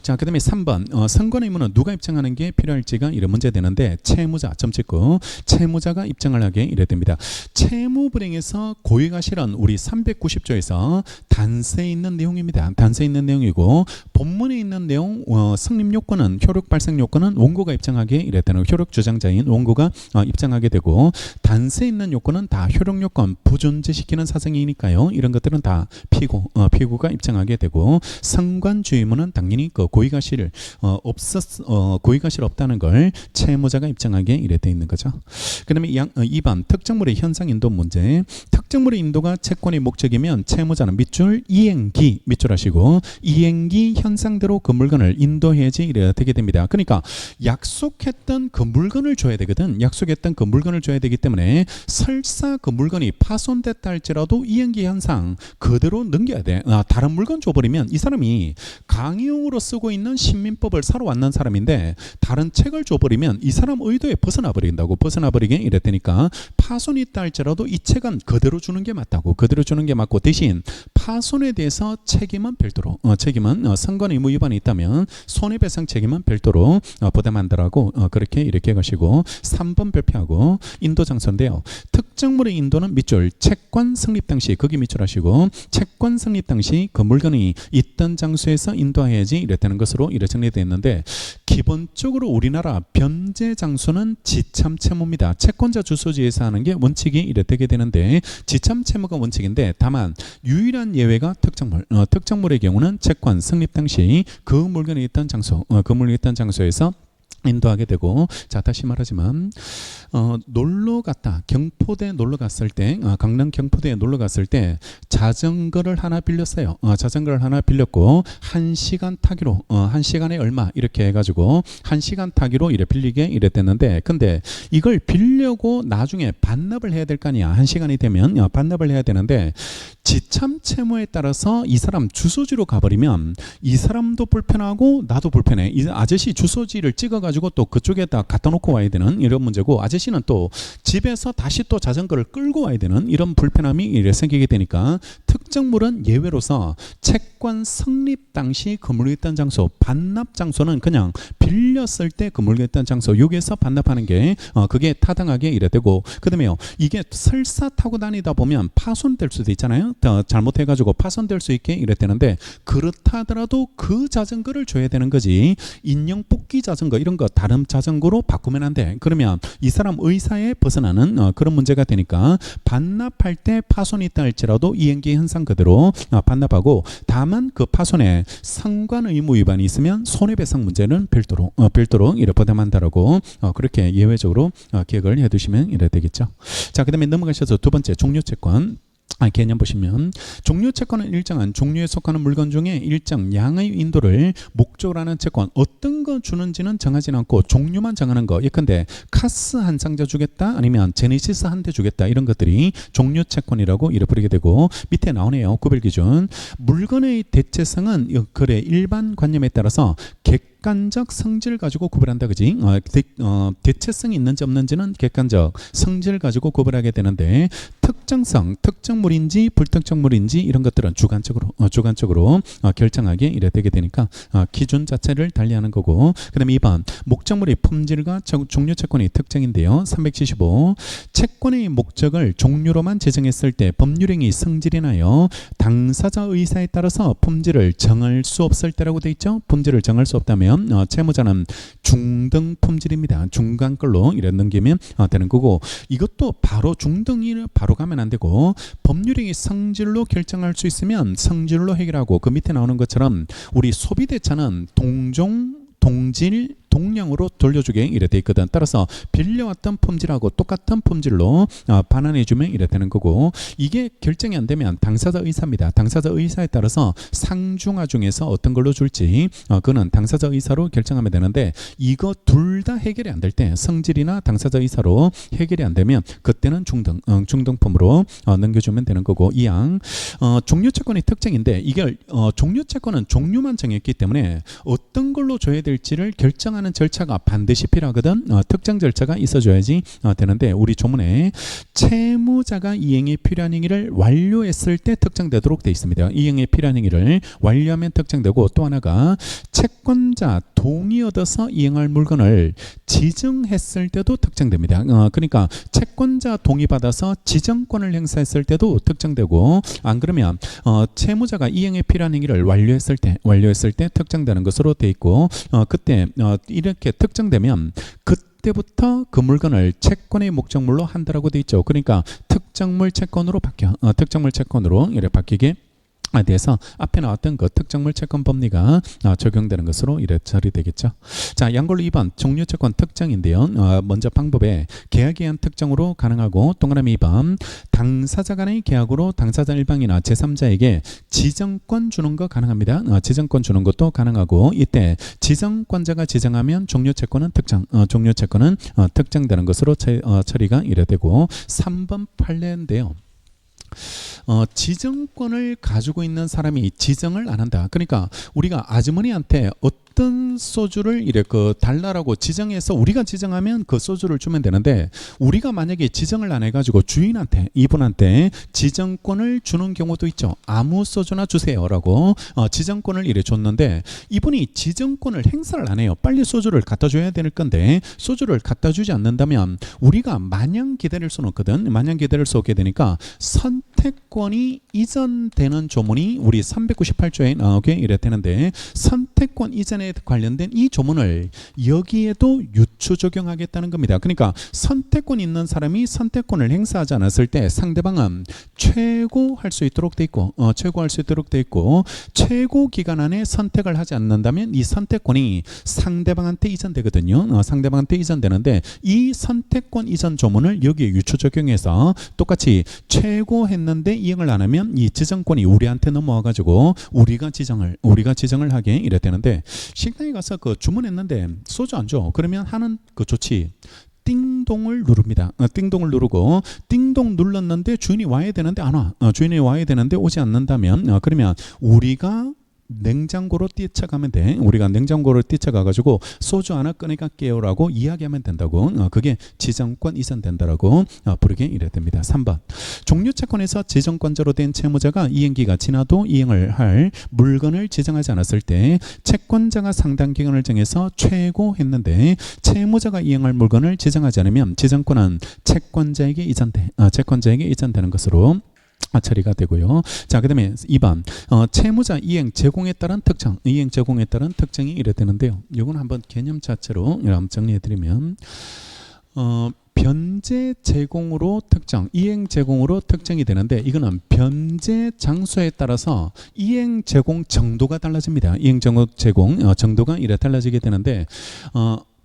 자, 그 다음에 3번 선관 의무는 누가 입증하는 게 필요할지가 이런 문제 되는데 채무자 점 찍고 채무자가 입증을 하게 이래 됩니다. 채무불이행에서 고의가 실은 우리 390조에서 단서에 있는 내용입니다. 단서에 있는 내용이고 본문에 있는 내용 성립 요건은 효력 발생 요건은 원고가 입증하게 이래 되는 효력 주장자인 원고가 입증하게 되고 단서에 있는 요건은 다 효력 요건 부존재시키는 사정이니까요. 이런 것들은 다 피고가 입증하게 되고 선관주의무는 당연히 그 고의가실 고의가실 없다는 걸 채무자가 입증하게 이래 돼 있는 거죠. 그다음에 2번 특정물의 현상 인도 문제. 특정물의 인도가 채권의 목적이면 채무자는 밑줄 이행기 밑줄하시고 이행기 현상대로 그 물건을 인도해야지 이래 되게 됩니다. 그러니까 약속했던 그 물건을 줘야 되거든. 약속했던 그 물건을 줘야 되기 때문에 설사 그 물건이 파손됐다 할지라도 이행기 현상 그대로 넘겨야 돼. 다른 물건 줘버리면 이 사람이 강의용으로 쓰고 있는 신민법을 사러 왔는 사람인데 다른 책을 줘버리면 이 사람 의도에 벗어나버리게 이랬다니까 파손이 있다 할지라도 이 책은 그대로 주는 게 맞다고 그대로 주는 게 맞고 대신 파손에 대해서 책임은 별도로 책임은 선관 의무 위반이 있다면 손해배상 책임은 별도로 부담한다라고 그렇게 이렇게 가시고 3번 별표하고 인도 장소인데요. 특정물의 인도는 밑줄 채권 성립 당시 거기 밑줄하시고 채권 성립 당시 그 물건이 있던 장소에서 인도해야지 이랬다는 것으로 이래 정리되어 있는데 기본적으로 우리나라 변제 장소는 지참 채무입니다. 채권자 주소지에서 하는 게 원칙이 이래 되게 되는데 지참 채무가 원칙인데 다만 유일한 예외가 특정물의 경우는 채권 성립 당시 그 물건이 있던 장소 그 물건이 있던 장소에서 인도하게 되고 자 다시 말하지만 놀러 갔다 경포대 놀러 갔을 때 강릉 경포대에 놀러 갔을 때 자전거를 하나 빌렸어요. 자전거를 하나 빌렸고 1시간 타기로 1시간에 얼마 이렇게 해가지고 1시간 타기로 이래 빌리게 이랬댔는데 근데 이걸 빌려고 나중에 반납을 해야 될 거 아니야. 1시간이 되면 반납을 해야 되는데 지참 채무에 따라서 이 사람 주소지로 가버리면 이 사람도 불편하고 나도 불편해. 이 아저씨 주소지를 찍어가지고 가지고 또 그쪽에다 갖다 놓고 와야 되는 이런 문제고, 아저씨는 또 집에서 다시 또 자전거를 끌고 와야 되는 이런 불편함이 이래 생기게 되니까 특정물은 예외로서 채권 성립 당시 거물겠던 장소, 반납 장소는 그냥 빌렸을 때 거물겠던 장소, 여기에서 반납하는 게 그게 타당하게 이래 되고, 그다음에요 이게 설사 타고 다니다 보면 파손될 수도 있잖아요. 잘못해가지고 파손될 수 있게 이래 되는데, 그렇다 하더라도 그 자전거를 줘야 되는 거지, 인형 뽑기 자전거 이런 거 다른 자전거로 바꾸면 안 돼. 그러면 이 사람 의사에 벗어나는 그런 문제가 되니까 반납할 때 파손이 있다 할지라도 이행기 현상 그대로 반납하고, 다만 그 파손에 상관 의무 위반이 있으면 손해배상 문제는 별도로 이래 부담한다라고 그렇게 예외적으로 기억을 해두시면 이래 되겠죠. 자, 그다음에 넘어가셔서 두 번째 종료채권 개념 보시면, 종료채권은 일정한 종류에 속하는 물건 중에 일정 양의 인도를 목적으로 하는 채권, 어떤 거 주는지는 정하지 않고 종류만 정하는 거. 예컨대 카스 한 상자 주겠다, 아니면 제네시스 한 대 주겠다, 이런 것들이 종료채권이라고 이래 부르게 되고, 밑에 나오네요. 구별기준. 물건의 대체성은 거래 일반 관념에 따라서 객관적 성질을 가지고 구별한다, 그지? 대체성이 있는지 없는지는 객관적 성질을 가지고 구별하게 되는데, 특정성, 특정물인지 불특정물인지 이런 것들은 주관적으로 결정하게 이래 되게 되니까 기준 자체를 달리하는 거고, 그다음에 2번 목적물의 품질과 종료채권의 특징인데요. 375 채권의 목적을 종류로만 제정했을 때 법률행위 성질이나요 당사자 의사에 따라서 품질을 정할 수 없을 때라고 돼 있죠. 품질을 정할 수 없다면 채무자는 중등 품질입니다. 중간 걸로 이래 넘기면 되는 거고, 이것도 바로 중등이 바로 가면 안 되고, 법률행위 성질로 결정할 수 있으면 성질로 해결하고, 그 밑에 나오는 것처럼 우리 소비대차는 동종, 동질, 동량으로 돌려주게 이래 돼 있거든. 따라서 빌려왔던 품질하고 똑같은 품질로 반환해주면 이래 되는 거고, 이게 결정이 안 되면 당사자 의사입니다. 당사자 의사에 따라서 상중하 중에서 어떤 걸로 줄지 그거는 당사자 의사로 결정하면 되는데, 이거 둘 다 해결이 안 될 때, 성질이나 당사자 의사로 해결이 안 되면 그때는 중등품으로 넘겨주면 되는 거고, 이양 종료채권의 특징인데, 이게 종료채권은 종류만 정했기 때문에 어떤 걸로 줘야 될지를 결정하는 절차가 반드시 필요하거든. 특정 절차가 있어줘야지 되는데, 우리 조문에 채무자가 이행에 필요한 행위를 완료했을 때 특정되도록 되어 있습니다. 이행에 필요한 행위를 완료하면 특정되고, 또 하나가 채권자 동의 얻어서 이행할 물건을 지정했을 때도 특정됩니다. 그러니까 채권자 동의 받아서 지정권을 행사했을 때도 특정되고, 안 그러면 채무자가 이행에 필요한 행위를 완료했을 때 특정되는 것으로 되어 있고, 그때 이렇게 특정되면 그때부터 그 물건을 채권의 목적물로 한다라고 되어 있죠. 그러니까 특정물 채권으로 이렇게 바뀌게 대해서 앞에 나왔던 그 특정물 채권 법리가 적용되는 것으로 이래 처리되겠죠. 자, 양걸로 2번 종료채권 특정인데요. 먼저 방법에 계약에 의한 특정으로 가능하고, 동그라미 2번 당사자 간의 계약으로 당사자 일방이나 제3자에게 지정권 주는 거 가능합니다. 지정권 주는 것도 가능하고, 이때 지정권자가 지정하면 종료채권은 특정되는 것으로 처리가 이래 되고, 3번 판례인데요. 지정권을 가지고 있는 사람이 지정을 안 한다. 그러니까 우리가 아주머니한테 어떤 소주를 이렇게 달라라고 지정해서 우리가 지정하면 그 소주를 주면 되는데, 우리가 만약에 지정을 안 해가지고 주인한테, 이분한테 지정권을 주는 경우도 있죠. 아무 소주나 주세요라고 지정권을 이래 줬는데, 이분이 지정권을 행사를 안 해요. 빨리 소주를 갖다 줘야 될 건데 소주를 갖다 주지 않는다면 우리가 마냥 기다릴 수는 없거든. 마냥 기다릴 수 없게 되니까 선택권이 이전되는 조문이 우리 398조에 나오게 이래 되는데, 선택권 이전에 관련된 이 조문을 여기에도 유추 적용하겠다는 겁니다. 그러니까 선택권 있는 사람이 선택권을 행사하지 않았을 때 상대방은 최고할 수 있도록 돼 있고, 최고 기간 안에 선택을 하지 않는다면 이 선택권이 상대방한테 이전되거든요. 상대방한테 이전되는데, 이 선택권 이전 조문을 여기에 유추 적용해서 똑같이 최고 했는데 이행을 안 하면 이 지정권이 우리한테 넘어와가지고 우리가 지정을 하게 이래 되는데, 식당에 가서 그 주문했는데 소주 안 줘. 그러면 하는 그 조치, 띵동을 누릅니다. 띵동을 누르고, 띵동 눌렀는데 주인이 와야 되는데 안 와. 주인이 와야 되는데 오지 않는다면 그러면 우리가 냉장고로 뛰쳐가면 돼. 우리가 냉장고로 뛰쳐가가지고 소주 하나 꺼내갈게요라고 이야기하면 된다고. 그게 지정권 이전된다라고 부르게 이래 됩니다. 3번 종료채권에서 지정권자로 된 채무자가 이행기가 지나도 이행을 할 물건을 지정하지 않았을 때 채권자가 상당 기간을 정해서 최고했는데 채무자가 이행할 물건을 지정하지 않으면 지정권은 채권자에게 이전되는 것으로 처리가 되고요. 자, 그다음에 2번 채무자 이행 제공에 따른 특정, 이행 제공에 따른 특정이 이래 되는데요. 이건 한번 개념 자체로 정리해 드리면 변제 제공으로 특정, 이행 제공으로 특정이 되는데 이거는 변제 장소에 따라서 이행 제공 정도가 달라집니다. 이행 제공 정도가 이래 달라지게 되는데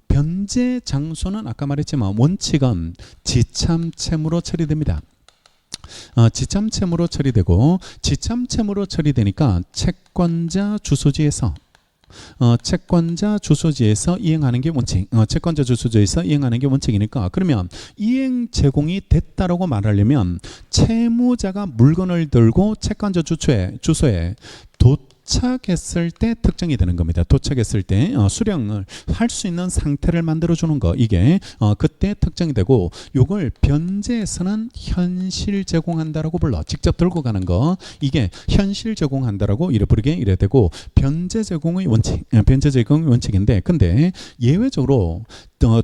변제 장소는 아까 말했지만 원칙은 지참채무로 처리됩니다. 지참채무로 처리되고 지참채무로 처리되니까 채권자 주소지에서 이행하는 게 원칙. 채권자 주소지에서 이행하는 게 원칙이니까 그러면 이행 제공이 됐다라고 말하려면 채무자가 물건을 들고 채권자 주소에 도착했을 때 특정이 되는 겁니다. 도착했을 때 수령을 할 수 있는 상태를 만들어 주는 거, 이게 그때 특정이 되고, 요걸 변제에서는 현실 제공한다라고 불러. 직접 들고 가는 거, 이게 현실 제공한다라고 이래 부르게 이래 되고, 변제 제공의 원칙인데, 근데 예외적으로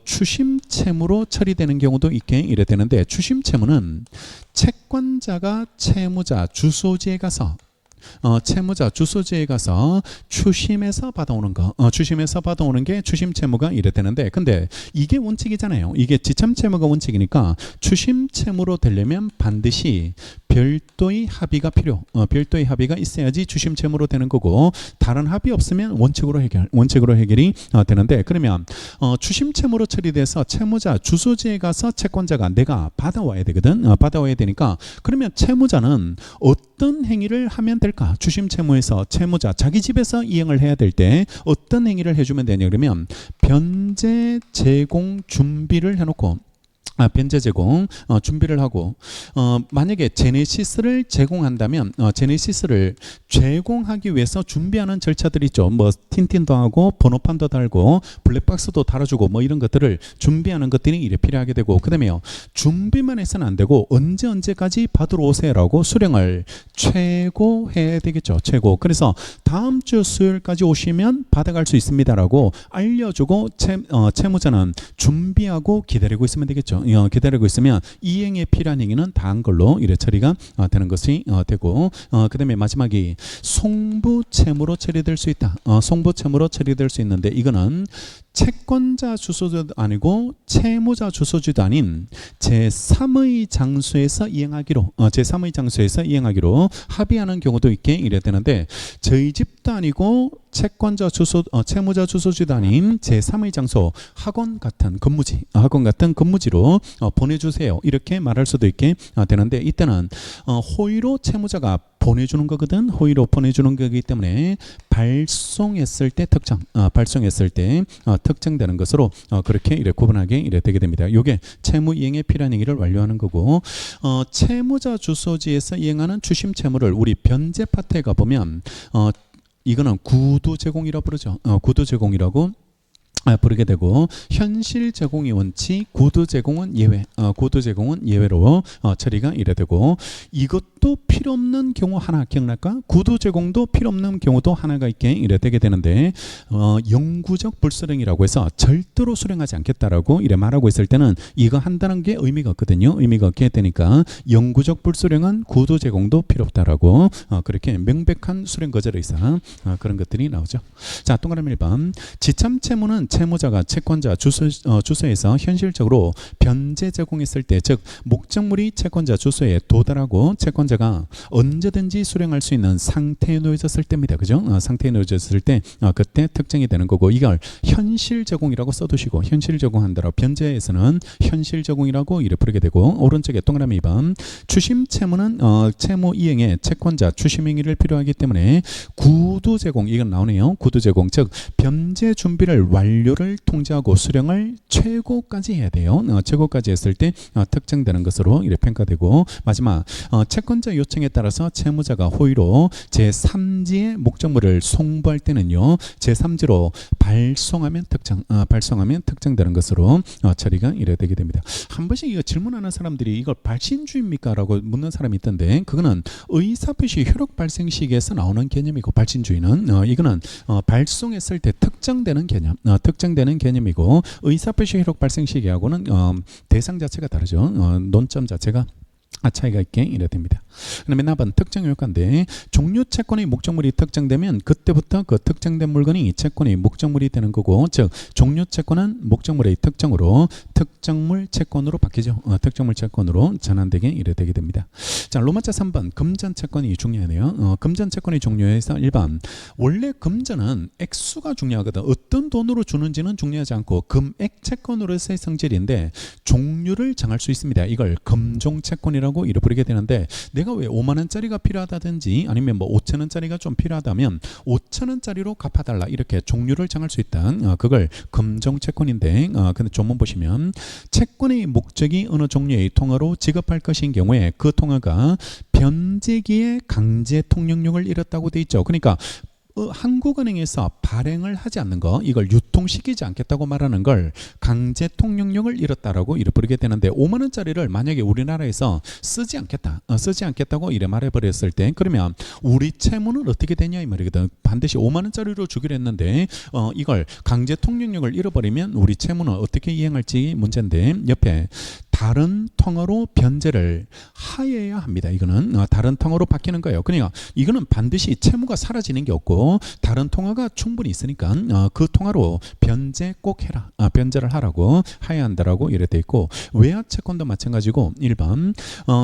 추심 채무로 처리되는 경우도 있게 이래 되는데, 추심 채무는 채권자가 채무자 주소지에 가서 채무자 주소지에 가서 추심해서 받아오는 거, 추심해서 받아오는 게 추심 채무가 이래 되는데, 근데 이게 원칙이잖아요. 이게 지참 채무가 원칙이니까 추심 채무로 되려면 반드시 별도의 합의가 별도의 합의가 있어야지 추심 채무로 되는 거고, 다른 합의 없으면 원칙으로 해결이 되는데, 그러면 추심 채무로 처리돼서 채무자 주소지에 가서 채권자가 내가 받아와야 되거든. 받아와야 되니까, 그러면 채무자는 어떤 행위를 하면 될까? 추심 채무에서 채무자 자기 집에서 이행을 해야 될 때 어떤 행위를 해주면 되냐 그러면 변제 제공 준비를 해놓고, 변제 제공 준비를 하고, 만약에 제네시스를 제공한다면 제네시스를 제공하기 위해서 준비하는 절차들이 있죠. 뭐 틴틴도 하고 번호판도 달고 블랙박스도 달아주고 뭐 이런 것들을 준비하는 것들이 이래 필요하게 되고, 그 다음에요 준비만 해서는 안 되고 언제까지 받으러 오세요라고 수령을 최고해야 되겠죠. 최고. 그래서 다음 주 수요일까지 오시면 받아갈 수 있습니다라고 알려주고 채무자는 준비하고 기다리고 있으면 되겠죠. 기다리고 있으면 이행에 필요한 행위는 다 한 걸로 이래 처리가 되는 것이 되고, 그 다음에 마지막이 송부채무로 처리될 수 있다. 송부채무로 처리될 수 있는데, 이거는 채권자 주소지도 아니고 채무자 주소지도 아닌 제3의 장소에서 이행하기로 합의하는 경우도 있게 이래 되는데, 저희 집도 아니고 채무자 주소지도 아닌 제3의 장소, 학원 같은 근무지로 보내주세요, 이렇게 말할 수도 있게 되는데, 이때는 호의로 채무자가 보내주는 거거든. 호의로 보내주는 거기 때문에 발송했을 때 특정되는 것으로 그렇게 이래 구분하게 이래 되게 됩니다. 이게 채무 이행에 필요한 행위를 완료하는 거고, 채무자 주소지에서 이행하는 추심 채무를 우리 변제 파트에 가 보면 이거는 구두 제공이라고 부르죠. 구두 제공이라고 부르게 되고, 현실 제공이 원칙, 구두 제공은 예외로 처리가 이래 되고, 이것도 필요 없는 경우 하나 기억날까? 구두 제공도 필요 없는 경우도 하나가 있게 이래 되게 되는데, 영구적 불수령이라고 해서 절대로 수령하지 않겠다라고 이래 말하고 있을 때는 이거 한다는 게 의미가 없거든요. 의미가 없게 되니까 영구적 불수령은 구두 제공도 필요 없다라고 그렇게 명백한 수령 거절에 있어 그런 것들이 나오죠. 자, 동그라미 1번 지참 채무는 채무자가 채권자 주소에서 현실적으로 변제 제공했을 때, 즉 목적물이 채권자 주소에 도달하고 채권자가 언제든지 수령할 수 있는 상태에 놓여졌을 때입니다. 그죠? 상태에 놓여졌을 때 그때 특정이 되는 거고, 이걸 현실 제공이라고 써두시고, 현실 제공한다라 변제에서는 현실 제공이라고 이래 부르게 되고, 오른쪽에 동그라미 2번 추심 채무는 채무 이행에 채권자 추심 행위를 필요하기 때문에 구두 제공, 이건 나오네요. 구두 제공, 즉 변제 준비를 완료를 통제하고 수령을 최고까지 해야 돼요. 최고까지 했을 때 특정되는 것으로 이렇게 평가되고, 마지막 채권자 요청에 따라서 채무자가 호의로 제3지의 목적물을 송부할 때는요, 제3지로 발송하면 특정되는 것으로 처리가 이래 되게 됩니다. 한 번씩 이거 질문하는 사람들이 이걸 발신주의입니까? 라고 묻는 사람이 있던데, 그거는 의사표시 효력 발생 시기에서 나오는 개념이고, 발신주의는 이거는 발송했을 때 특정되는 개념이고, 의사표시 효력 발생 시기하고는 대상 자체가 다르죠. 논점 자체가 차이가 있게 이래 됩니다. 그다음에 4번 특정 효과인데, 종료 채권의 목적물이 특정되면 그때부터 그 특정된 물건이 채권의 목적물이 되는 거고, 즉 종료 채권은 목적물의 특정으로 특정물 채권으로 바뀌죠. 특정물 채권으로 전환되게 이래 되게 됩니다. 자, 로마자 3번 금전 채권이 중요하네요. 금전 채권의 종류에서 1번 원래 금전은 액수가 중요하거든. 어떤 돈으로 주는지는 중요하지 않고 금액 채권으로서의 성질인데 종류를 정할 수 있습니다. 이걸 금종 채권이라고 이래 부르게 되는데, 내가 왜 5만 원짜리가 필요하다든지 아니면 뭐 5천 원짜리가 좀 필요하다면 5천 원짜리로 갚아달라 이렇게 종류를 정할 수 있다. 그걸 금종 채권인데, 근데 조문 보시면 채권의 목적이 어느 종류의 통화로 지급할 것인 경우에 그 통화가 변제기에 강제 통용력을 잃었다고 돼 있죠. 그러니까 한국은행에서 발행을 하지 않는 거, 이걸 유통시키지 않겠다고 말하는 걸 강제 통용력을 잃었다라고 이래 부르게 되는데, 5만 원짜리를 만약에 우리나라에서 쓰지 않겠다고 이래 말해버렸을 때, 그러면 우리 채무는 어떻게 되냐 이 말이거든. 반드시 5만 원짜리로 주기로 했는데 이걸 강제 통용력을 잃어버리면 우리 채무는 어떻게 이행할지 문제인데, 옆에 다른 통화로 변제를 하여야 합니다. 이거는 다른 통화로 바뀌는 거예요. 그러니까 이거는 반드시 채무가 사라지는 게 없고 다른 통화가 충분히 있으니까 그 통화로 변제 꼭 해라. 변제를 하라고 해야 한다라고 이래 돼 있고, 외화 채권도 마찬가지고 1번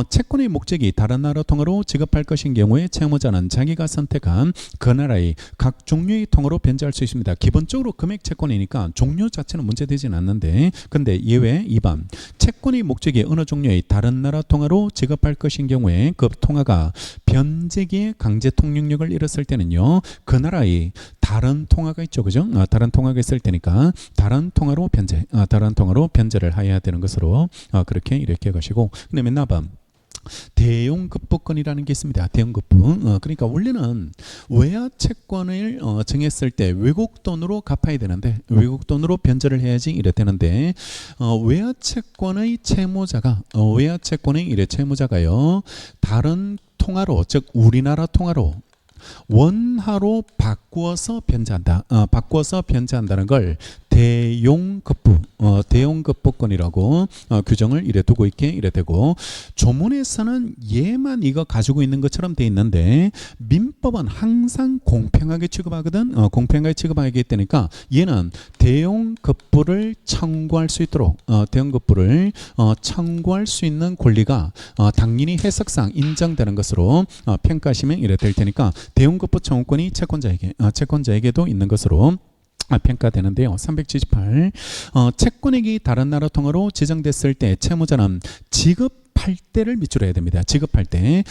채권의 목적이 다른 나라 통화로 지급할 것인 경우에 채무자는 자기가 선택한 그 나라의 각 종류의 통화로 변제할 수 있습니다. 기본적으로 금액 채권이니까 종류 자체는 문제되지는 않는데, 근데 예외 2번 채권의 목적이 어느 종류의 다른 나라 통화로 지급할 것인 경우에 그 통화가 변제기에 강제 통용력을 잃었을 때는요, 그 나라의 다른 통화가 있죠, 그죠? 다른 통화가 있을 때니까 다른 통화로 변제를 해야 되는 것으로 그렇게 이렇게 가시고, 그다음에 4번 대용급부권이라는 게 있습니다. 대용급부. 그러니까 원래는 외화 채권을 정했을 때 외국 돈으로 갚아야 되는데, 외국 돈으로 변제를 해야지 이래 되는데, 외화 채권의 채무자가요 다른 통화로, 즉 우리나라 통화로 원화로 바꾸어서 변제한다는 걸 대용급부권이라고 규정을 이래 두고 있게 이래 되고, 조문에서는 얘만 이거 가지고 있는 것처럼 돼 있는데 민법은 항상 공평하게 취급하거든. 공평하게 취급하기 때니까 얘는 대용급부를 청구할 수 있도록 청구할 수 있는 권리가 당연히 해석상 인정되는 것으로 평가하시면 이래 될 테니까 대용급부 청구권이 채권자에게도 있는 것으로 평가되는데요. 378 채권액이 다른 나라 통화로 지정됐을 때 채무자는 지급할 때를 밑줄여야 됩니다. 지급할 때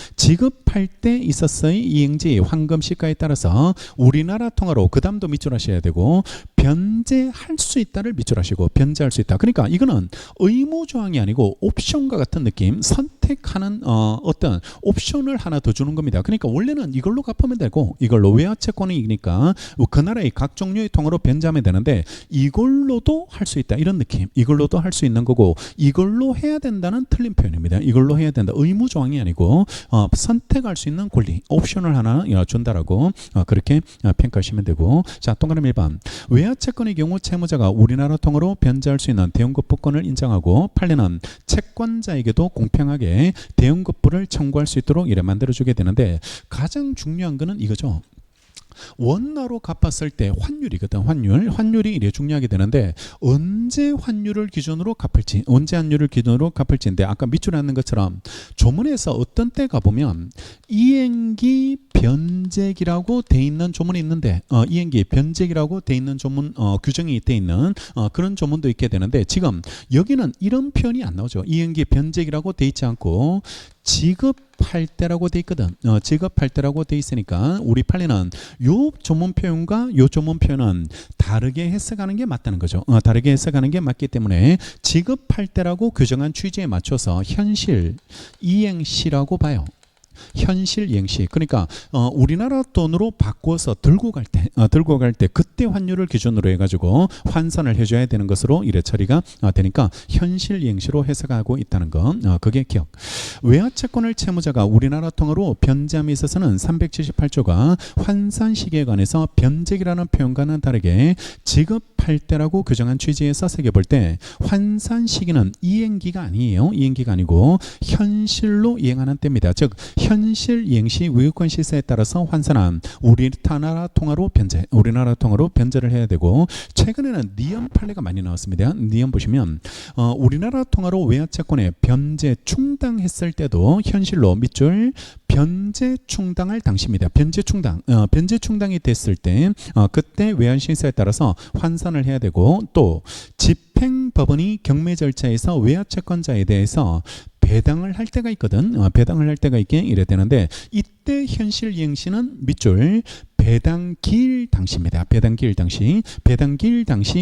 있었어의 이행지 황금 시가에 따라서 우리나라 통화로 그 다음도 밑줄하셔야 되고, 변제할 수 있다를 밑줄하시고 변제할 수 있다. 그러니까 이거는 의무조항이 아니고 옵션과 같은 느낌, 선택하는 어떤 옵션을 하나 더 주는 겁니다. 그러니까 원래는 이걸로 갚으면 되고, 이걸로 외화 채권이니까 그 나라의 각 종류의 통화로 변제하면 되는데 이걸로도 할 수 있다 이런 느낌, 이걸로도 할 수 있는 거고, 이걸로 해야 된다는 틀린 표현입니다. 이걸로 해야 된다, 의무조항이 아니고 선택할 수 있는 권리, 옵션을 하나 준다라고 그렇게 평가하시면 되고, 자, 동그라미 1번 외화 채권의 경우 채무자가 우리나라 통화로 변제할 수 있는 대용급부권을 인정하고, 판례는 채권자에게도 공평하게 대용급부를 청구할 수 있도록 이래 만들어주게 되는데, 가장 중요한 거는 이거죠. 원화로 갚았을 때 환율이거든. 환율이 이래 중요하게 되는데, 언제 환율을 기준으로 갚을지인데, 아까 밑줄에 있는 것처럼 조문에서 어떤 때 가보면 이행기 변제기라고 돼 있는 조문이 있는데, 이행기 변제기라고 돼 있는 조문 규정이 돼 있는 그런 조문도 있게 되는데, 지금 여기는 이런 표현이 안 나오죠. 이행기 변제기라고 돼 있지 않고 지급할 때라고 돼 있거든. 지급할 때라고 돼 있으니까 우리 판례는 요 조문 표현과 요 조문 표현은 다르게 해석하는 게 맞다는 거죠. 다르게 해석하는 게 맞기 때문에 지급할 때라고 규정한 취지에 맞춰서 현실 이행시라고 봐요. 현실 이행시. 그러니까 우리나라 돈으로 바꿔서 들고 갈 때 그때 환율을 기준으로 해가지고 환산을 해줘야 되는 것으로 이래 처리가 되니까 현실 이행시로 해석하고 있다는 거. 그게 기억. 외화채권을 채무자가 우리나라 통으로 변제함에 있어서는 378조가 환산 시기에 관해서 변제기라는 표현과는 다르게 지급할 때라고 규정한 취지에서 새겨볼 때 환산 시기는 이행기가 아니에요. 이행기가 아니고 현실로 이행하는 때입니다. 즉 현실 이행시 외유권 시세에 따라서 환산한 우리나라 통화로 변제를 해야 되고, 최근에는 니엄 판례가 많이 나왔습니다. 니엄 보시면 우리나라 통화로 외화채권에 변제 충당했을 때도 현실로 밑줄 변제 충당할 당시입니다. 변제 충당이 됐을 때 그때 외환 시세에 따라서 환산을 해야 되고, 또 집행법원이 경매 절차에서 외화채권자에 대해서 배당을 할 때가 있거든. 배당을 할 때가 있게 이래 되는데, 이때 현실 이행시는 밑줄 배당기일 당시입니다. 배당기일 당시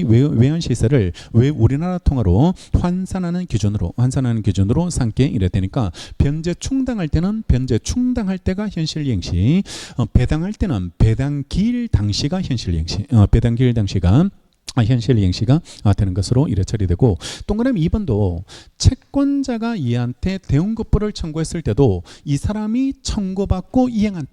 외환 시세를 우리나라 통화로 환산하는 기준으로 삼게 이래 되니까, 변제 충당할 때는 변제 충당할 때가 현실 이행시, 배당할 때는 배당기일 당시가 현실 이행시, 배당기일 당시가 현실 이행시가 되는 것으로 이래 처리되고, 동그라미 2번도 채권자가 이한테 대응급부를 청구했을 때도 이 사람이 청구받고 이행한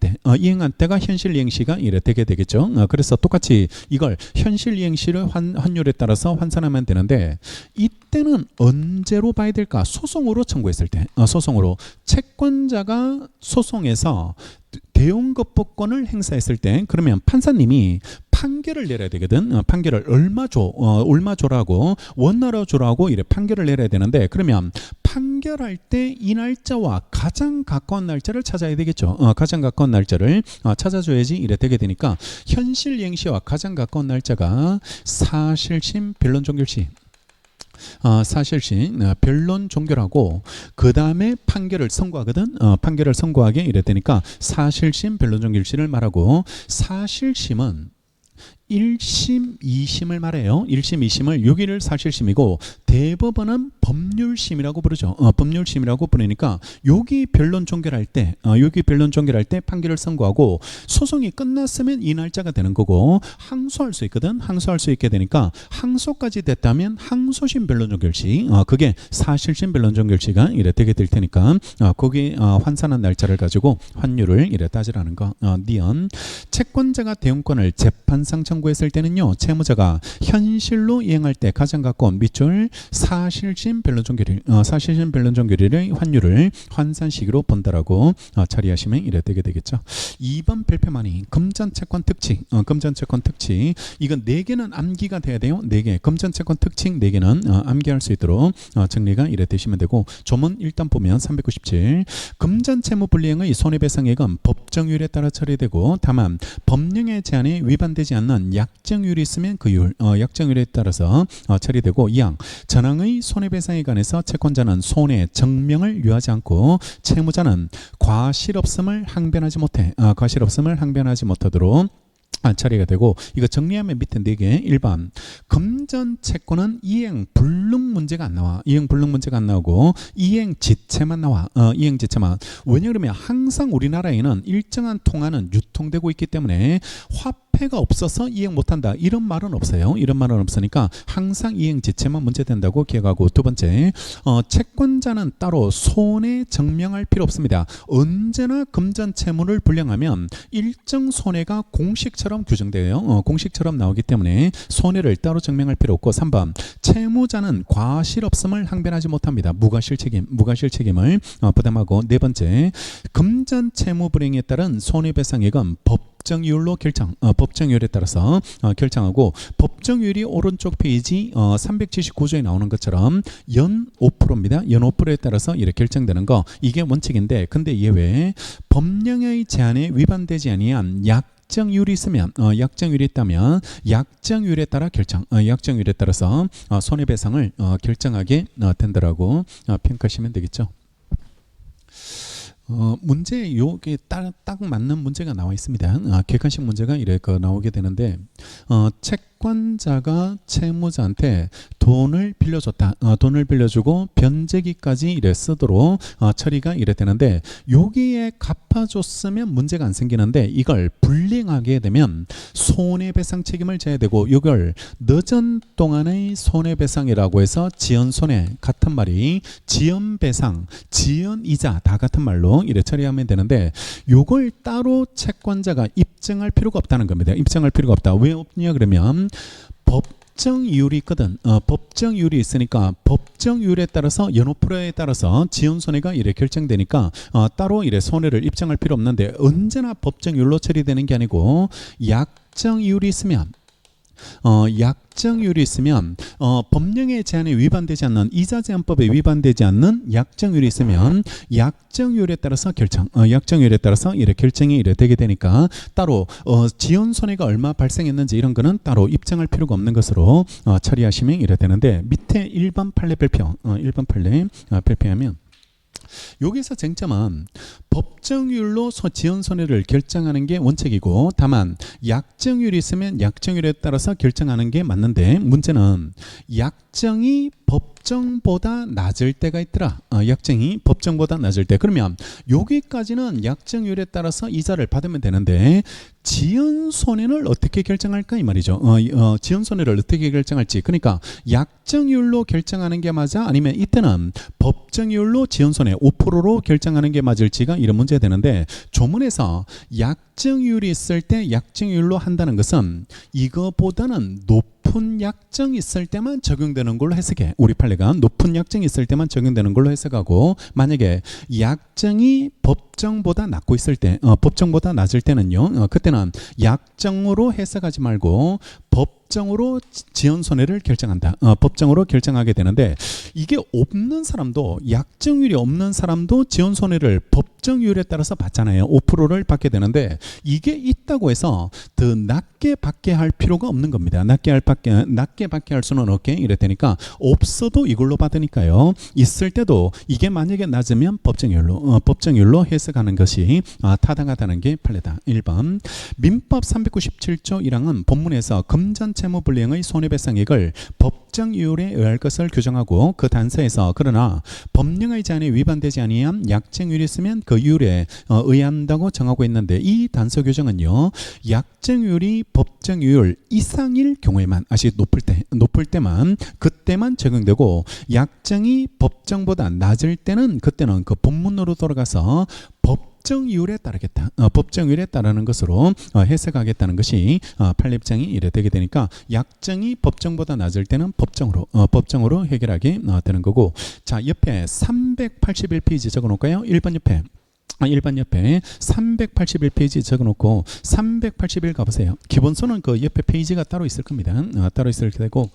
때가 현실 이행시가 이래 되게 되겠죠. 그래서 똑같이 이걸 현실 이행시를 환율에 따라서 환산하면 되는데, 이때는 언제로 봐야 될까? 소송으로 청구했을 때, 소송으로 채권자가 소송에서 대응급부권을 행사했을 때, 그러면 판사님이 판결을 내려야 되거든. 판결을 얼마 줘라고, 원나라 줘라고 이래 판결을 내려야 되는데, 그러면 판결할 때 이 날짜와 가장 가까운 날짜를 찾아야 되겠죠. 가장 가까운 날짜를 찾아줘야지 이래 되게 되니까, 현실 이행시와 가장 가까운 날짜가 사실심 변론 종결시. 사실심 변론 종결하고 그 다음에 판결을 선고하거든. 판결을 선고하게 이래 되니까 사실심 변론 종결시를 말하고, 사실심은 1심, 2심을 말해요. 1심, 2심을 6일을 사실심이고, 대법원은 법률심이라고 부르죠. 법률심이라고 부르니까 여기 변론 종결할 때 판결을 선고하고, 소송이 끝났으면 이 날짜가 되는 거고, 항소할 수 있거든. 항소할 수 있게 되니까 항소까지 됐다면 항소심 변론 종결시, 그게 사실심 변론 종결시가 이래 되게 될 테니까 거기 환산한 날짜를 가지고 환율을 이래 따지라는 거. 니은 채권자가 대응권을 재판상 청구했을 때는요, 채무자가 현실로 이행할 때 가장 가까운 밑줄 사실심 변론 종결일의 환율을 환산 시기로 본다라고 처리하시면 이래 되게 되겠죠. 2번 별표만이 금전채권 특징. 이건 4개는 암기가 돼야 돼요. 4개. 금전채권 특징 4개는 암기할 수 있도록 정리가 이래 되시면 되고, 조문 일단 보면 397 금전채무 불이행의 손해배상액은 법정률에 따라 처리되고, 다만 법령의 제한에 위반되지 않는 약정률이 있으면 그 약정률에 따라서 처리되고, 2항 전항의 손해배상에 관해서 채권자는 손해 증명을 유하지 않고 채무자는 과실없음을 항변하지 못하도록 처리가 되고, 이거 정리하면 밑에 4개. 1번 금전채권은 이행 불능 문제가 안 나오고 이행 지체만 나와. 왜냐 그러면 항상 우리나라에는 일정한 통화는 유통되고 있기 때문에 화폐가 없어서 이행 못한다 이런 말은 없어요. 이런 말은 없으니까 항상 이행 지체만 문제된다고 기억하고, 두 번째 채권자는 따로 손해 증명할 필요 없습니다. 언제나 금전채무를 불량하면 일정 손해가 공식처럼 규정되어요. 공식처럼 나오기 때문에 손해를 따로 증명할 필요 없고, 3번 채무자는 과실 없음을 항변하지 못합니다. 무과실 책임을 부담하고, 네 번째 금전채무 불이행에 따른 손해배상액은 법정이율로 법정이율에 따라서 결정하고, 법정이율이 오른쪽 페이지 379조에 나오는 것처럼 연 5%입니다. 연 5%에 따라서 이렇게 결정되는 거, 이게 원칙인데, 근데 예외 법령의 제한에 위반되지 아니한 약정률이 있다면 약정률에 따라서 손해배상을 결정하게 된다라고 평가하시면 되겠죠. 문제 요게 딱 맞는 문제가 나와 있습니다. 객관식 문제가 이렇게 나오게 되는데 채권자가 채무자한테 돈을 빌려줬다. 돈을 빌려주고 변제기까지 이래 쓰도록 처리가 이래 되는데 여기에 갚아줬으면 문제가 안 생기는데 이걸 불이행하게 되면 손해배상 책임을 져야 되고 이걸 늦은 동안의 손해배상이라고 해서 지연손해 같은 말이 지연배상, 지연이자 다 같은 말로 이래 처리하면 되는데 요걸 따로 채권자가 입증할 필요가 없다는 겁니다. 입증할 필요가 없다. 왜 없냐 그러면 법정 이율이 있거든. 법정 이율이 있으니까 법정 이율에 따라서 연호프로에 따라서 지연손해가 이래 결정되니까 따로 이래 손해를 입증할 필요 없는데 언제나 법정 이율로 처리되는 게 아니고 약정 이율이 있으면 약정율이 있으면 법령의 제한에 위반되지 않는 이자제한법에 위반되지 않는 약정율이 있으면 약정율에 따라서 약정율에 따라서 이렇게 결정이 이래 되게 되니까 따로 지연손해가 얼마 발생했는지 이런 거는 따로 입증할 필요가 없는 것으로 처리하시면 이래 되는데 밑에 1번 판례 발표 1번 판례 발표하면 여기서 쟁점은 법정률로 지연손해를 결정하는 게 원칙이고 다만 약정률이 있으면 약정률에 따라서 결정하는 게 맞는데 문제는 약정이 법정보다 낮을 때가 있더라. 약정이 법정보다 낮을 때 그러면 여기까지는 약정률에 따라서 이자를 받으면 되는데 지연손해를 어떻게 결정할까 이 말이죠. 지연손해를 어떻게 결정할지 그러니까 약정률로 결정하는 게 맞아 아니면 이때는 법정률로 지연손해 5%로 결정하는 게 맞을지가 이런 문제가 되는데 조문에서 약정률이 있을 때 약정률로 한다는 것은 이거보다는 높은 약정이 있을 때만 적용되는 걸로 해석해. 우리 판례가 높은 약정이 있을 때만 적용되는 걸로 해석하고 만약에 약정이 법정보다 낮고 있을 때 법정보다 낮을 때는요 그때는 약정으로 해석하지 말고 법정으로 지연손해를 결정한다. 법정으로 결정하게 되는데 이게 없는 사람도 약정률이 없는 사람도 지연손해를 법정률에 따라서 받잖아요. 5%를 받게 되는데 이게 있다고 해서 더 낮게 받게 할 필요가 없는 겁니다. 낮게 받게 할 수는 없게 이래 되니까 없어도 이걸로 받으니까요. 있을 때도 이게 만약에 낮으면 법정률로 해석하는 것이 타당하다는 게 판례다. 1번 민법 397조 1항은 본문에서 금전채무불이행의 손해배상액을 법정이율에 의할 것을 규정하고 그 단서에서 그러나 법령의 제한에 위반되지 아니한 약정률이 있으면 그 이율에 의한다고 정하고 있는데 이 단서 규정은요 약정률이 법정이율 이상일 경우에만 높을 때만 그때만 적용되고 약정이 법정보다 낮을 때는 그때는 그 본문으로 돌아가서 법정이율에 따르겠다. 법정이율에 따르는 것으로 해석하겠다는 것이 판례입장이 이래 되게 되니까 약정이 법정보다 낮을 때는 법정으로 해결하게 되는 거고 자 옆에 381페이지 적어놓을까요? 1번 옆에 381페이지 적어놓고 381 가보세요. 기본서는 그 옆에 페이지가 따로 있을 겁니다. 따로 있을 테고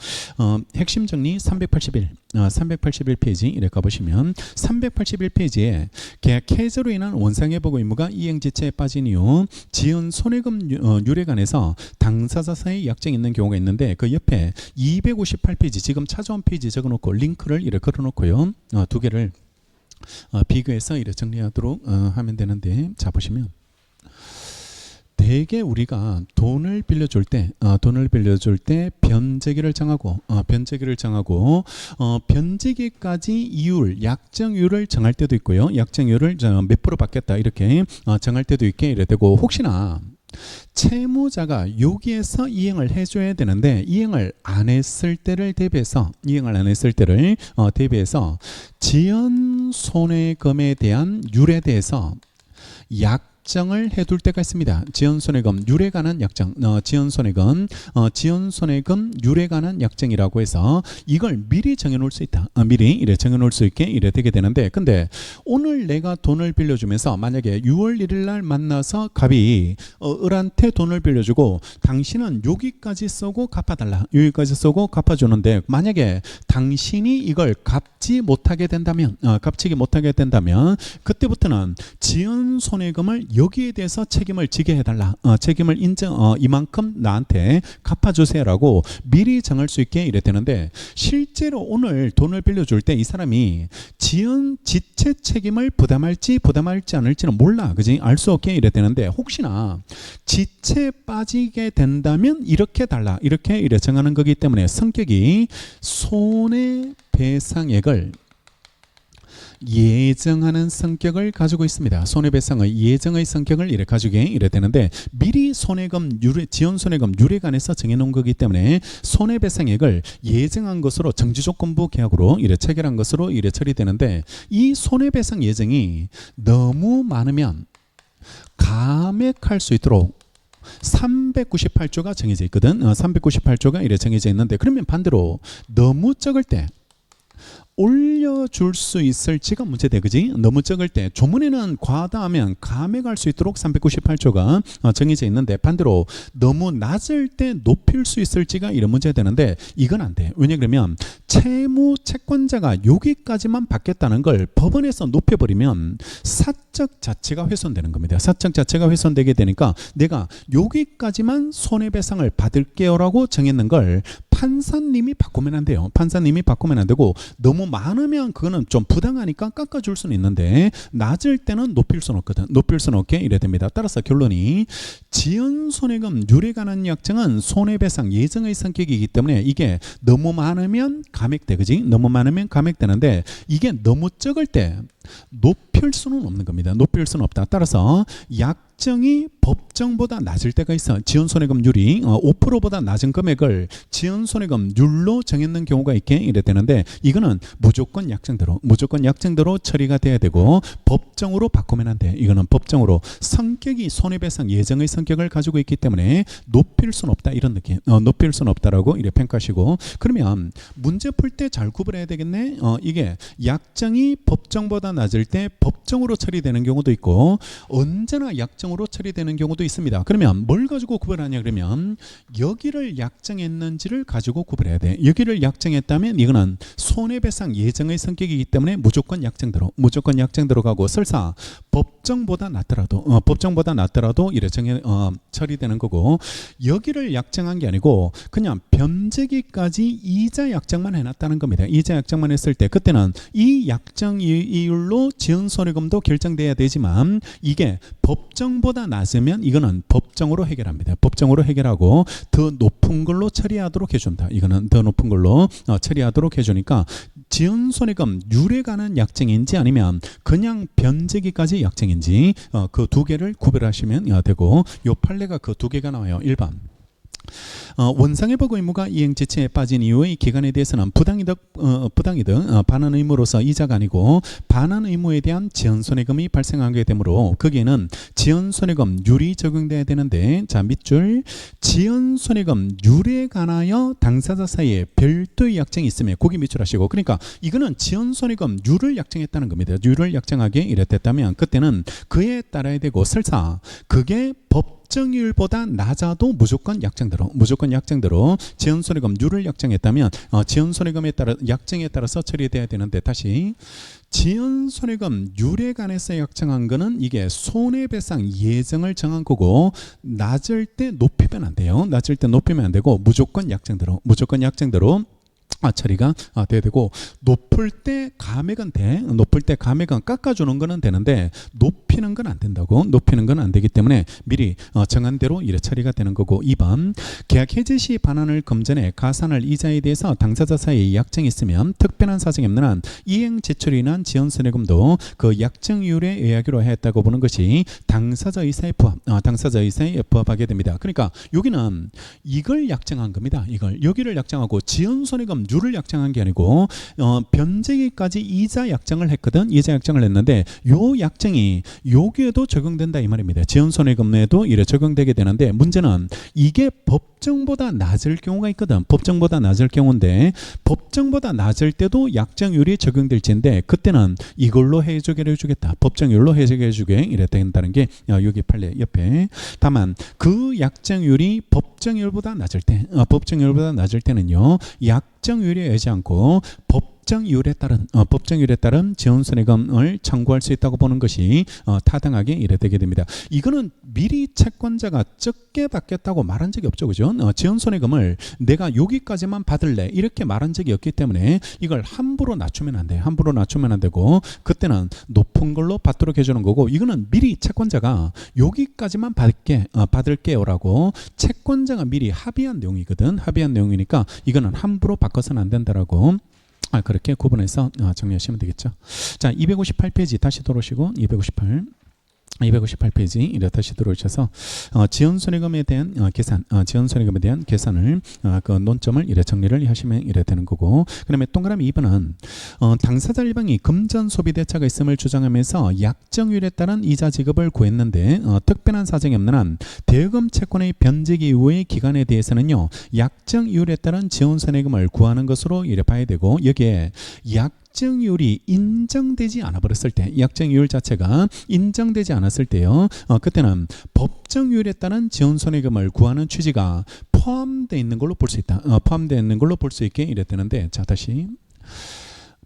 핵심 정리 381페이지 이렇게 가보시면 381페이지에 계약 해제로 인한 원상회복 의무가 이행지체에 빠진 이후 지연 손해금 율에 관해서 당사자 사이 약정이 있는 경우가 있는데 그 옆에 258페이지 지금 찾아온 페이지 적어놓고 링크를 이렇게 걸어놓고요. 두 개를 비교해서 이렇게 정리하도록 하면 되는데 자 보시면 대개 우리가 돈을 빌려줄 때 변제기를 정하고 변제기까지 이율 약정률을 정할 때도 있고요. 약정률을 몇 프로 받겠다 이렇게 정할 때도 있게 이래 되고 혹시나 채무자가 여기에서 이행을 해줘야 되는데 이행을 안 했을 때를 대비해서 지연 손해금에 대한 율에 대해서 약정을 해둘 때가 있습니다. 지연손해금 율에 관한 약정, 지연손해금 율에 관한 약정이라고 해서 이걸 미리 정해놓을 수 있다. 미리 이래 정해놓을 수 있게 이래 되게 되는데, 근데 오늘 내가 돈을 빌려주면서 만약에 6월 1일 날 만나서 갑이 을한테 돈을 빌려주고 당신은 여기까지 쓰고 갚아달라. 여기까지 쓰고 갚아주는데 만약에 당신이 이걸 갚지 못하게 된다면, 그때부터는 지연손해금을 여기에 대해서 책임을 지게 해달라. 책임을 이만큼 나한테 갚아주세요라고 미리 정할 수 있게 이래 되는데, 실제로 오늘 돈을 빌려줄 때 이 사람이 지체 책임을 부담할지 않을지는 몰라. 그지? 알 수 없게 이래 되는데, 혹시나 지체 빠지게 된다면 이렇게 달라. 이렇게 이래 정하는 거기 때문에 성격이 손해배상액을 예정하는 성격을 가지고 있습니다. 손해배상의 예정의 성격을 이래 가지게 이래 되는데, 미리 손해금 유례, 지연 손해금 유례관에서 정해놓은 거기 때문에 손해배상액을 예정한 것으로 정지조건부 계약으로 이래 체결한 것으로 이래 처리되는데, 이 손해배상 예정이 너무 많으면 감액할 수 있도록 398조가 정해져 있거든. 398조가 이래 정해져 있는데, 그러면 반대로 너무 적을 때 올려줄 수 있을지가 문제돼. 그지? 너무 적을 때 조문에는 과다하면 감액할 수 있도록 398조가 정해져 있는데, 반대로 너무 낮을 때 높일 수 있을지가 이런 문제가 되는데, 이건 안 돼. 왜냐 그러면 채무 채권자가 여기까지만 받겠다는 걸 법원에서 높여버리면 사적 자체가 훼손되는 겁니다. 사적 자체가 훼손되게 되니까 내가 여기까지만 손해배상을 받을게요라고 정했는 걸 판사님이 바꾸면 안 돼요. 판사님이 바꾸면 안 되고, 너무 많으면 그거는 좀 부당하니까 깎아줄 수는 있는데, 낮을 때는 높일 수는 없거든. 높일 수는 없게 이래 됩니다. 따라서 결론이, 지연손해금 유례 관한 약정은 손해배상 예정의 성격이기 때문에 이게 너무 많으면 감액돼. 그지? 너무 많으면 감액되는데, 이게 너무 적을 때 높일 수는 없는 겁니다. 높일 수는 없다. 따라서 약정이 법정보다 낮을 때가 있어. 지연손해금률이 5%보다 낮은 금액을 지연손해금률로 정했는 경우가 있게 이래 되는데, 이거는 무조건 약정대로 처리가 돼야 되고, 법정으로 바꾸면 안 돼. 이거는 법정으로 성격이 손해배상 예정의 성격을 가지고 있기 때문에 높일 수는 없다. 이런 느낌. 높일 수는 없다라고 이래 평가하시고, 그러면 문제 풀 때 잘 구분해야 되겠네. 이게 약정이 법정보다 낮을 때 법정으로 처리되는 경우도 있고, 언제나 약정으로 처리되는 경우도 있습니다. 그러면 뭘 가지고 구별하냐 그러면, 여기를 약정했는지를 가지고 구별해야 돼. 여기를 약정했다면 이거는 손해배상 예정의 성격이기 때문에 무조건 약정대로 가고, 설사 법정보다 낮더라도 이래 처리되는 거고, 여기를 약정한 게 아니고 그냥 변제기까지 이자 약정만 해놨다는 겁니다. 이자 약정만 했을 때 그때는 이 약정 이율로 지연손해금도 결정돼야 되지만, 이게 법정보다 낮으면 이거는 법정으로 해결합니다. 법정으로 해결하고 더 높은 걸로 처리하도록 해준다. 이거는 더 높은 걸로 처리하도록 해주니까, 지연손해금 유례 관한 약정인지 아니면 그냥 변제기까지 약정인지 그 두 개를 구별하시면 되고, 요 판례가 그 두 개가 나와요. 1번 원상의 보고 의무가 이행 지체에 빠진 이후의 기간에 대해서는 부당이득 반환 의무로서 이자가 아니고 반환 의무에 대한 지연손해금이 발생하게 되므로 거기에는 지연손해금 율이 적용돼야 되는데, 자 밑줄, 지연손해금 율에 관하여 당사자 사이에 별도의 약정이 있으면 거기 밑줄하시고, 그러니까 이거는 지연손해금 율을 약정했다는 겁니다. 율을 약정하게 이랬다면 그때는 그에 따라야 되고, 설사 그게 법정률보다 낮아도 무조건 약정대로 지연손해금률을 약정했다면 지연손해금에 따라 약정에 따라서 처리돼야 되는데, 다시 지연손해금률에 관해서 약정한 거는 이게 손해배상 예정을 정한 거고, 낮을 때 높이면 안 돼요. 낮을 때 높이면 안 되고 무조건 약정대로 처리가 돼야 되고, 높을 때 감액은 돼. 높을 때 감액은 깎아주는 거는 되는데 높이는 건 안 된다고. 높이는 건 안 되기 때문에 미리 정한 대로 이래 처리가 되는 거고, 2번 계약 해지 시 반환을 금전에 가산할 이자에 대해서 당사자 사이에 약정이 있으면 특별한 사정이 없는 한 이행 제출이 인한 지연손해금도 그 약정률에 의하기로 했다고 보는 것이 당사자 의사에 부합하게 됩니다. 그러니까 여기는 이걸 약정한 겁니다. 여기를 약정하고 지연손해금 률을 약정한 게 아니고 변제기까지 이자 약정을 했거든. 이자 약정을 했는데 요 약정이 여기에도 적용된다 이 말입니다. 지연손해금에도 이래 적용되게 되는데, 문제는 이게 법정보다 낮을 경우가 있거든. 법정보다 낮을 경우인데, 법정보다 낮을 때도 약정률이 적용될지인데 그때는 이걸로 해주겠다. 법정률로 해주게 이래 된다는 게 여기 판례 옆에. 다만 그 약정률이 법정률보다 낮을 때는요, 약정률에 의지 않고 법정 이율에 따른 지원손해금을 청구할 수 있다고 보는 것이 타당하게 이래되게 됩니다. 이거는 미리 채권자가 적게 받겠다고 말한 적이 없죠, 그죠? 지원손해금을 내가 여기까지만 받을래 이렇게 말한 적이 없기 때문에 이걸 함부로 낮추면 안 돼요. 함부로 낮추면 안 되고 그때는 높은 걸로 받도록 해주는 거고, 이거는 미리 채권자가 여기까지만 받을게요라고 채권자가 미리 합의한 내용이거든. 합의한 내용이니까 이거는 함부로 바꿔서는 안 된다라고 그렇게 구분해서 정리하시면 되겠죠. 자, 258페이지 다시 돌아오시고 258페이지 이래 다시 들어오셔서 지연손해금에 대한 지연손해금에 대한 계산을 그 논점을 이래 정리를 하시면 이래 되는 거고, 그다음에 동그라미 2번은 당사자 일방이 금전 소비 대차가 있음을 주장하면서 약정률에 따른 이자 지급을 구했는데 특별한 사정이 없는 한 대금 채권의 변제기 이후의 기간에 대해서는요 약정 이율에 따른 지원손해금을 구하는 것으로 이래 봐야 되고, 여기에 약정이율이 인정되지 않아 버렸을 때, 약정이율 자체가 인정되지 않았을 때요 그때는 법정이율에 따른 지원손해금을 구하는 취지가 포함되어 있는 걸로 볼 수 있다. 포함되어 있는 걸로 볼 수 있게 이랬되는데, 자 다시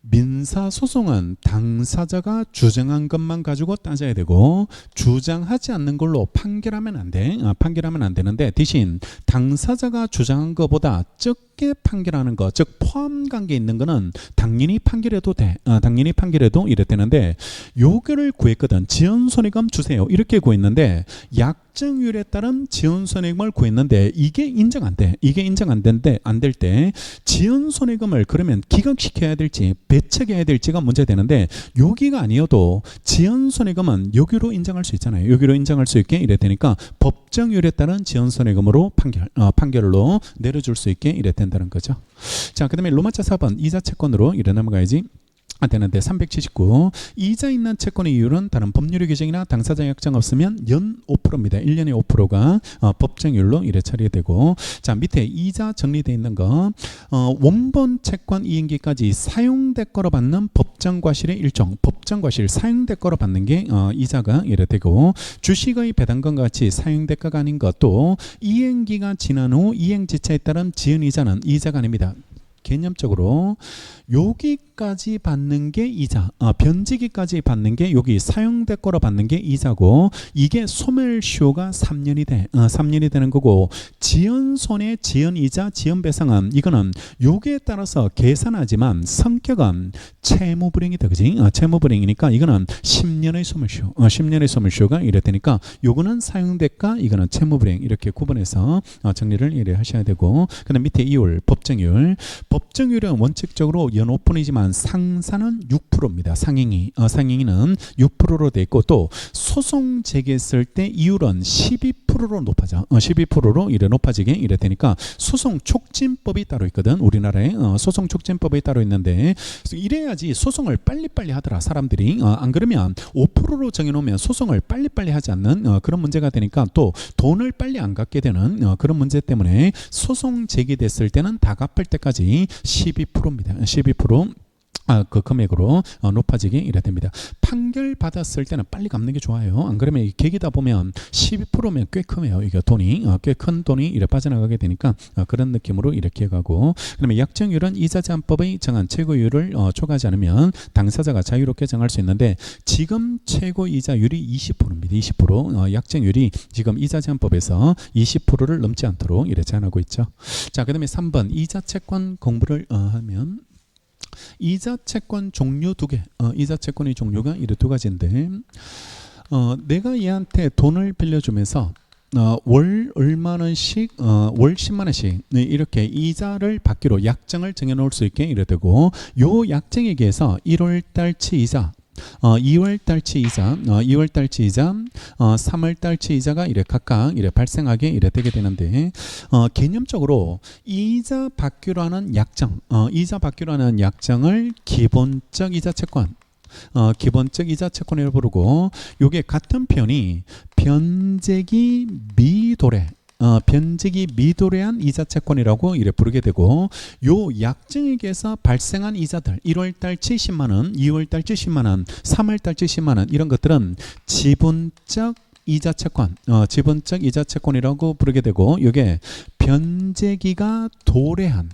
민사소송은 당사자가 주장한 것만 가지고 따져야 되고 주장하지 않는 걸로 판결하면 안 돼. 판결하면 안 되는데, 대신 당사자가 주장한 것보다 적게 판결하는 것, 즉 포함관계 있는 거는 당연히 판결해도 돼. 당연히 판결해도 이래 되는데, 요거를 구했거든. 지연손해금 주세요 이렇게 구했는데 약정률에 따른 지연손해금을 구했는데 이게 인정 안 돼. 이게 인정 안 될 때 지연손해금을 그러면 기각시켜야 될지 배척해야 될지가 문제되는데, 여기가 아니어도 지연손해금은 여기로 인정할 수 있잖아요. 여기로 인정할 수 있게 이래 되니까 법정률에 따른 지연손해금으로 판결로 내려줄 수 있게 이래 된다는 거죠. 자, 그 다음에 로마자 4번 이자 채권으로 이래 넘어가야지 되는데, 379 이자 있는 채권의 이율은 다른 법률의 규정이나 당사자 약정 없으면 연 5%입니다. 1년에 5%가 법정률로 이래 처리되고, 자 밑에 이자 정리되어 있는 거 원본 채권 이행기까지 사용대가로 받는 법정과실의 일종, 법정과실 사용대가로 받는 게 이자가 이래 되고, 주식의 배당금과 같이 사용대가가 아닌 것도 이행기가 지난 후 이행지차에 따른 지연이자는 이자가 아닙니다. 개념적으로 여기까지 받는 게 이자, 변제기까지 받는 게 여기 사용대가로 받는 게 이자고, 이게 소멸시효가 3년이 돼. 3년이 되는 거고, 지연손해, 지연이자, 지연배상은 이거는 요기에 따라서 계산하지만 성격은 채무불이익이다, 그지? 채무불이익이니까 이거는 10년의 소멸시효, 10년의 소멸시효가 이래 되니까 요거는 사용대가, 이거는 채무불이익 이렇게 구분해서 정리를 이래 하셔야 되고, 그다음 밑에 이율, 법정률은 원칙적으로 연 5%이지만 상사는 6%입니다. 상행위는 6%로 돼 있고, 또 소송 제기했을 때 이율은 12%로 높아져. 12%로 이래 높아지게 이래 되니까 소송 촉진법이 따로 있거든. 우리나라에 소송 촉진법이 따로 있는데, 이래야지 소송을 빨리빨리 하더라 사람들이. 안 그러면 5%로 정해놓으면 소송을 빨리빨리 하지 않는 그런 문제가 되니까, 또 돈을 빨리 안 갚게 되는 그런 문제 때문에 소송 제기됐을 때는 다 갚을 때까지 12%입니다. 12% 그 금액으로 높아지게 이래 됩니다. 판결 받았을 때는 빨리 갚는 게 좋아요. 안 그러면 계기다 보면 12%면 꽤 크네요. 이게 돈이 꽤 큰 돈이 이래 빠져나가게 되니까 그런 느낌으로 이렇게 가고, 그다음에 약정률은 이자제한법의 정한 최고율을 초과하지 않으면 당사자가 자유롭게 정할 수 있는데, 지금 최고 이자율이 20%입니다. 20% 약정률이 지금 이자제한법에서 20%를 넘지 않도록 이래 제한하고 있죠. 자, 그다음에 3번 이자채권 공부를 하면 이자채권 종류 2개, 이자채권의 종류가 이래 2가지인데, 내가 얘한테 돈을 빌려주면서 월 얼마는씩 월 10만 원씩 이렇게 이자를 받기로 약정을 정해놓을 수 있게 이래 되고, 요 약정에 의해서 1월달치 이자, 2월달치 이자, 2월달치 이자, 3월달치 이자가 이래 각각 이래 발생하게 이래 되게 되는데, 개념적으로 이자 받기로 하는 약정, 이자 받기로 하는 약정을 기본적 이자채권, 기본적 이자채권이라고 부르고, 요게 같은 표현이 변제기 미도래, 변제기 미도래한 이자채권이라고 이래 부르게 되고, 요 약정에 의해서 발생한 이자들 1월달치 10만원, 2월달치 10만원, 3월달치 10만원 이런 것들은 지분적 이자채권, 지분적 이자채권이라고 부르게 되고, 이게 변제기가 도래한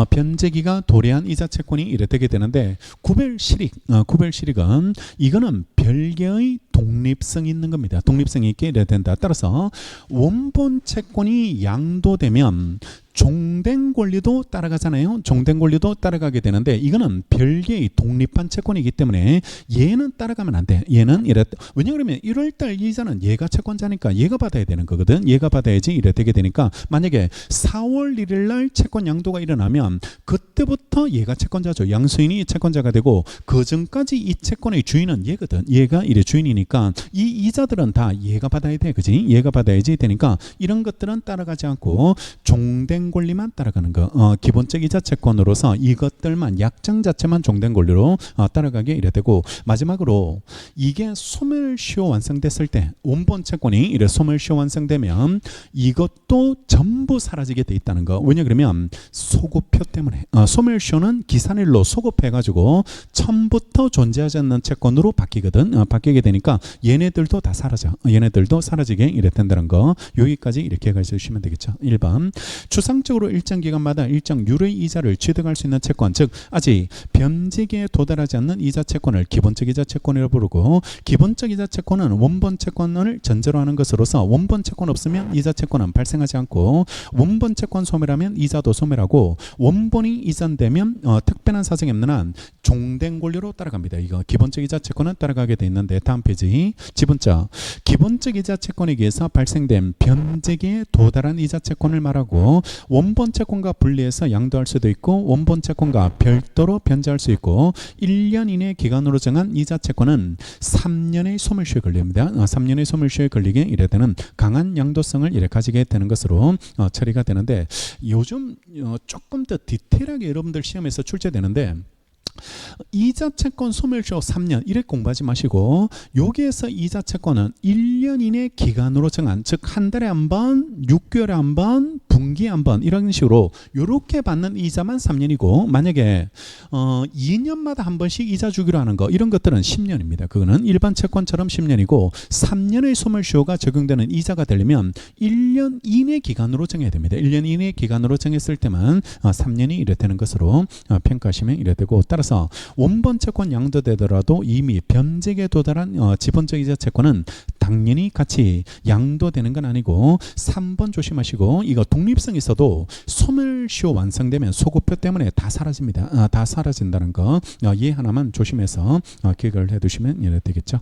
변제기가 도래한 이자 채권이 이래 되게 되는데 구별실익은 이거는 별개의 독립성이 있는 겁니다. 독립성이 있게 이래 된다. 따라서 원본 채권이 양도되면 종된 권리도 따라가잖아요. 종된 권리도 따라가게 되는데 이거는 별개의 독립한 채권이기 때문에 얘는 따라가면 안 돼. 얘는 이래. 왜냐 그러면 1월달 이자는 얘가 채권자니까 얘가 받아야 되는 거거든. 얘가 받아야지 이래 되게 되니까 만약에 4월 1일 날 채권 양도가 일어나면 그때부터 얘가 채권자죠. 양수인이 채권자가 되고 그 전까지 이 채권의 주인은 얘거든. 얘가 이래 주인이니까 이 이자들은 다 얘가 받아야 돼. 그지? 얘가 받아야지 되니까 이런 것들은 따라가지 않고 종된 권리만 따라가는 거. 기본적 이자 채권으로서 이것들만 약정 자체만 종된 권리로 따라가게 이래 되고 마지막으로 이게 소멸시효 완성됐을 때 원본 채권이 이래 소멸시효 완성되면 이것도 전부 사라지게 돼 있다는 거. 왜냐 그러면 소급표 때문에 소멸시효는 기산일로 소급해가지고 처음부터 존재하지 않는 채권으로 바뀌거든. 바뀌게 되니까 얘네들도 다 사라져. 얘네들도 사라지게 이래 된다는 거. 여기까지 이렇게 가주시면 되겠죠. 1번 추상적으로 일정 기간마다 일정 율의 이자를 취득할 수 있는 채권, 즉 아직 변제기에 도달하지 않는 이자 채권을 기본적 이자 채권이라고 부르고 기본적 이자 채권은 원본 채권을 전제로 하는 것으로서 원본 채권 없으면 이자 채권은 발생하지 않고 원본 채권 소멸하면 이자도 소멸하고 원본이 이전되면 특별한 사정이 없는 한 종된 권리로 따라갑니다. 이거 기본적 이자 채권은 따라가게 돼 있는데 다음 페이지 지분자 기본적 이자 채권에 의해서 발생된 변제기에 도달한 이자 채권을 말하고 원본 채권과 분리해서 양도할 수도 있고 원본 채권과 별도로 변제할 수 있고 1년 이내 기간으로 정한 이자 채권은 3년의 소멸시효에 걸립니다. 3년의 소멸시효에 걸리게 이래 되는 강한 양도성을 이래 가지게 되는 것으로 처리가 되는데 요즘 조금 더 디테일하게 여러분들 시험에서 출제되는데 이자 채권 소멸시효 3년 이렇게 공부하지 마시고 여기에서 이자 채권은 1년 이내 기간으로 정한 즉 한 달에 한 번, 6개월에 한 번, 분기에 한 번 이런 식으로 이렇게 받는 이자만 3년이고 만약에 2년마다 한 번씩 이자 주기로 하는 거 이런 것들은 10년입니다. 그거는 일반 채권처럼 10년이고 3년의 소멸시효가 적용되는 이자가 되려면 1년 이내 기간으로 정해야 됩니다. 1년 이내 기간으로 정했을 때만 3년이 이래 되는 것으로 평가하시면 이래 되고 따라서 원본 채권 양도되더라도 이미 변제기에 도달한 지분적 이자 채권은 당연히 같이 양도되는 건 아니고 3번 조심하시고 이거 독립성 있어도 소멸시효 완성되면 소급표 때문에 다 사라집니다. 다 사라진다는 거 이 하나만 조심해서 기억을 해두시면 되겠죠.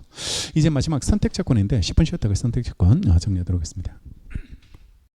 이제 마지막 선택채권인데 10분 쉬었다가 선택채권 정리하도록 하겠습니다.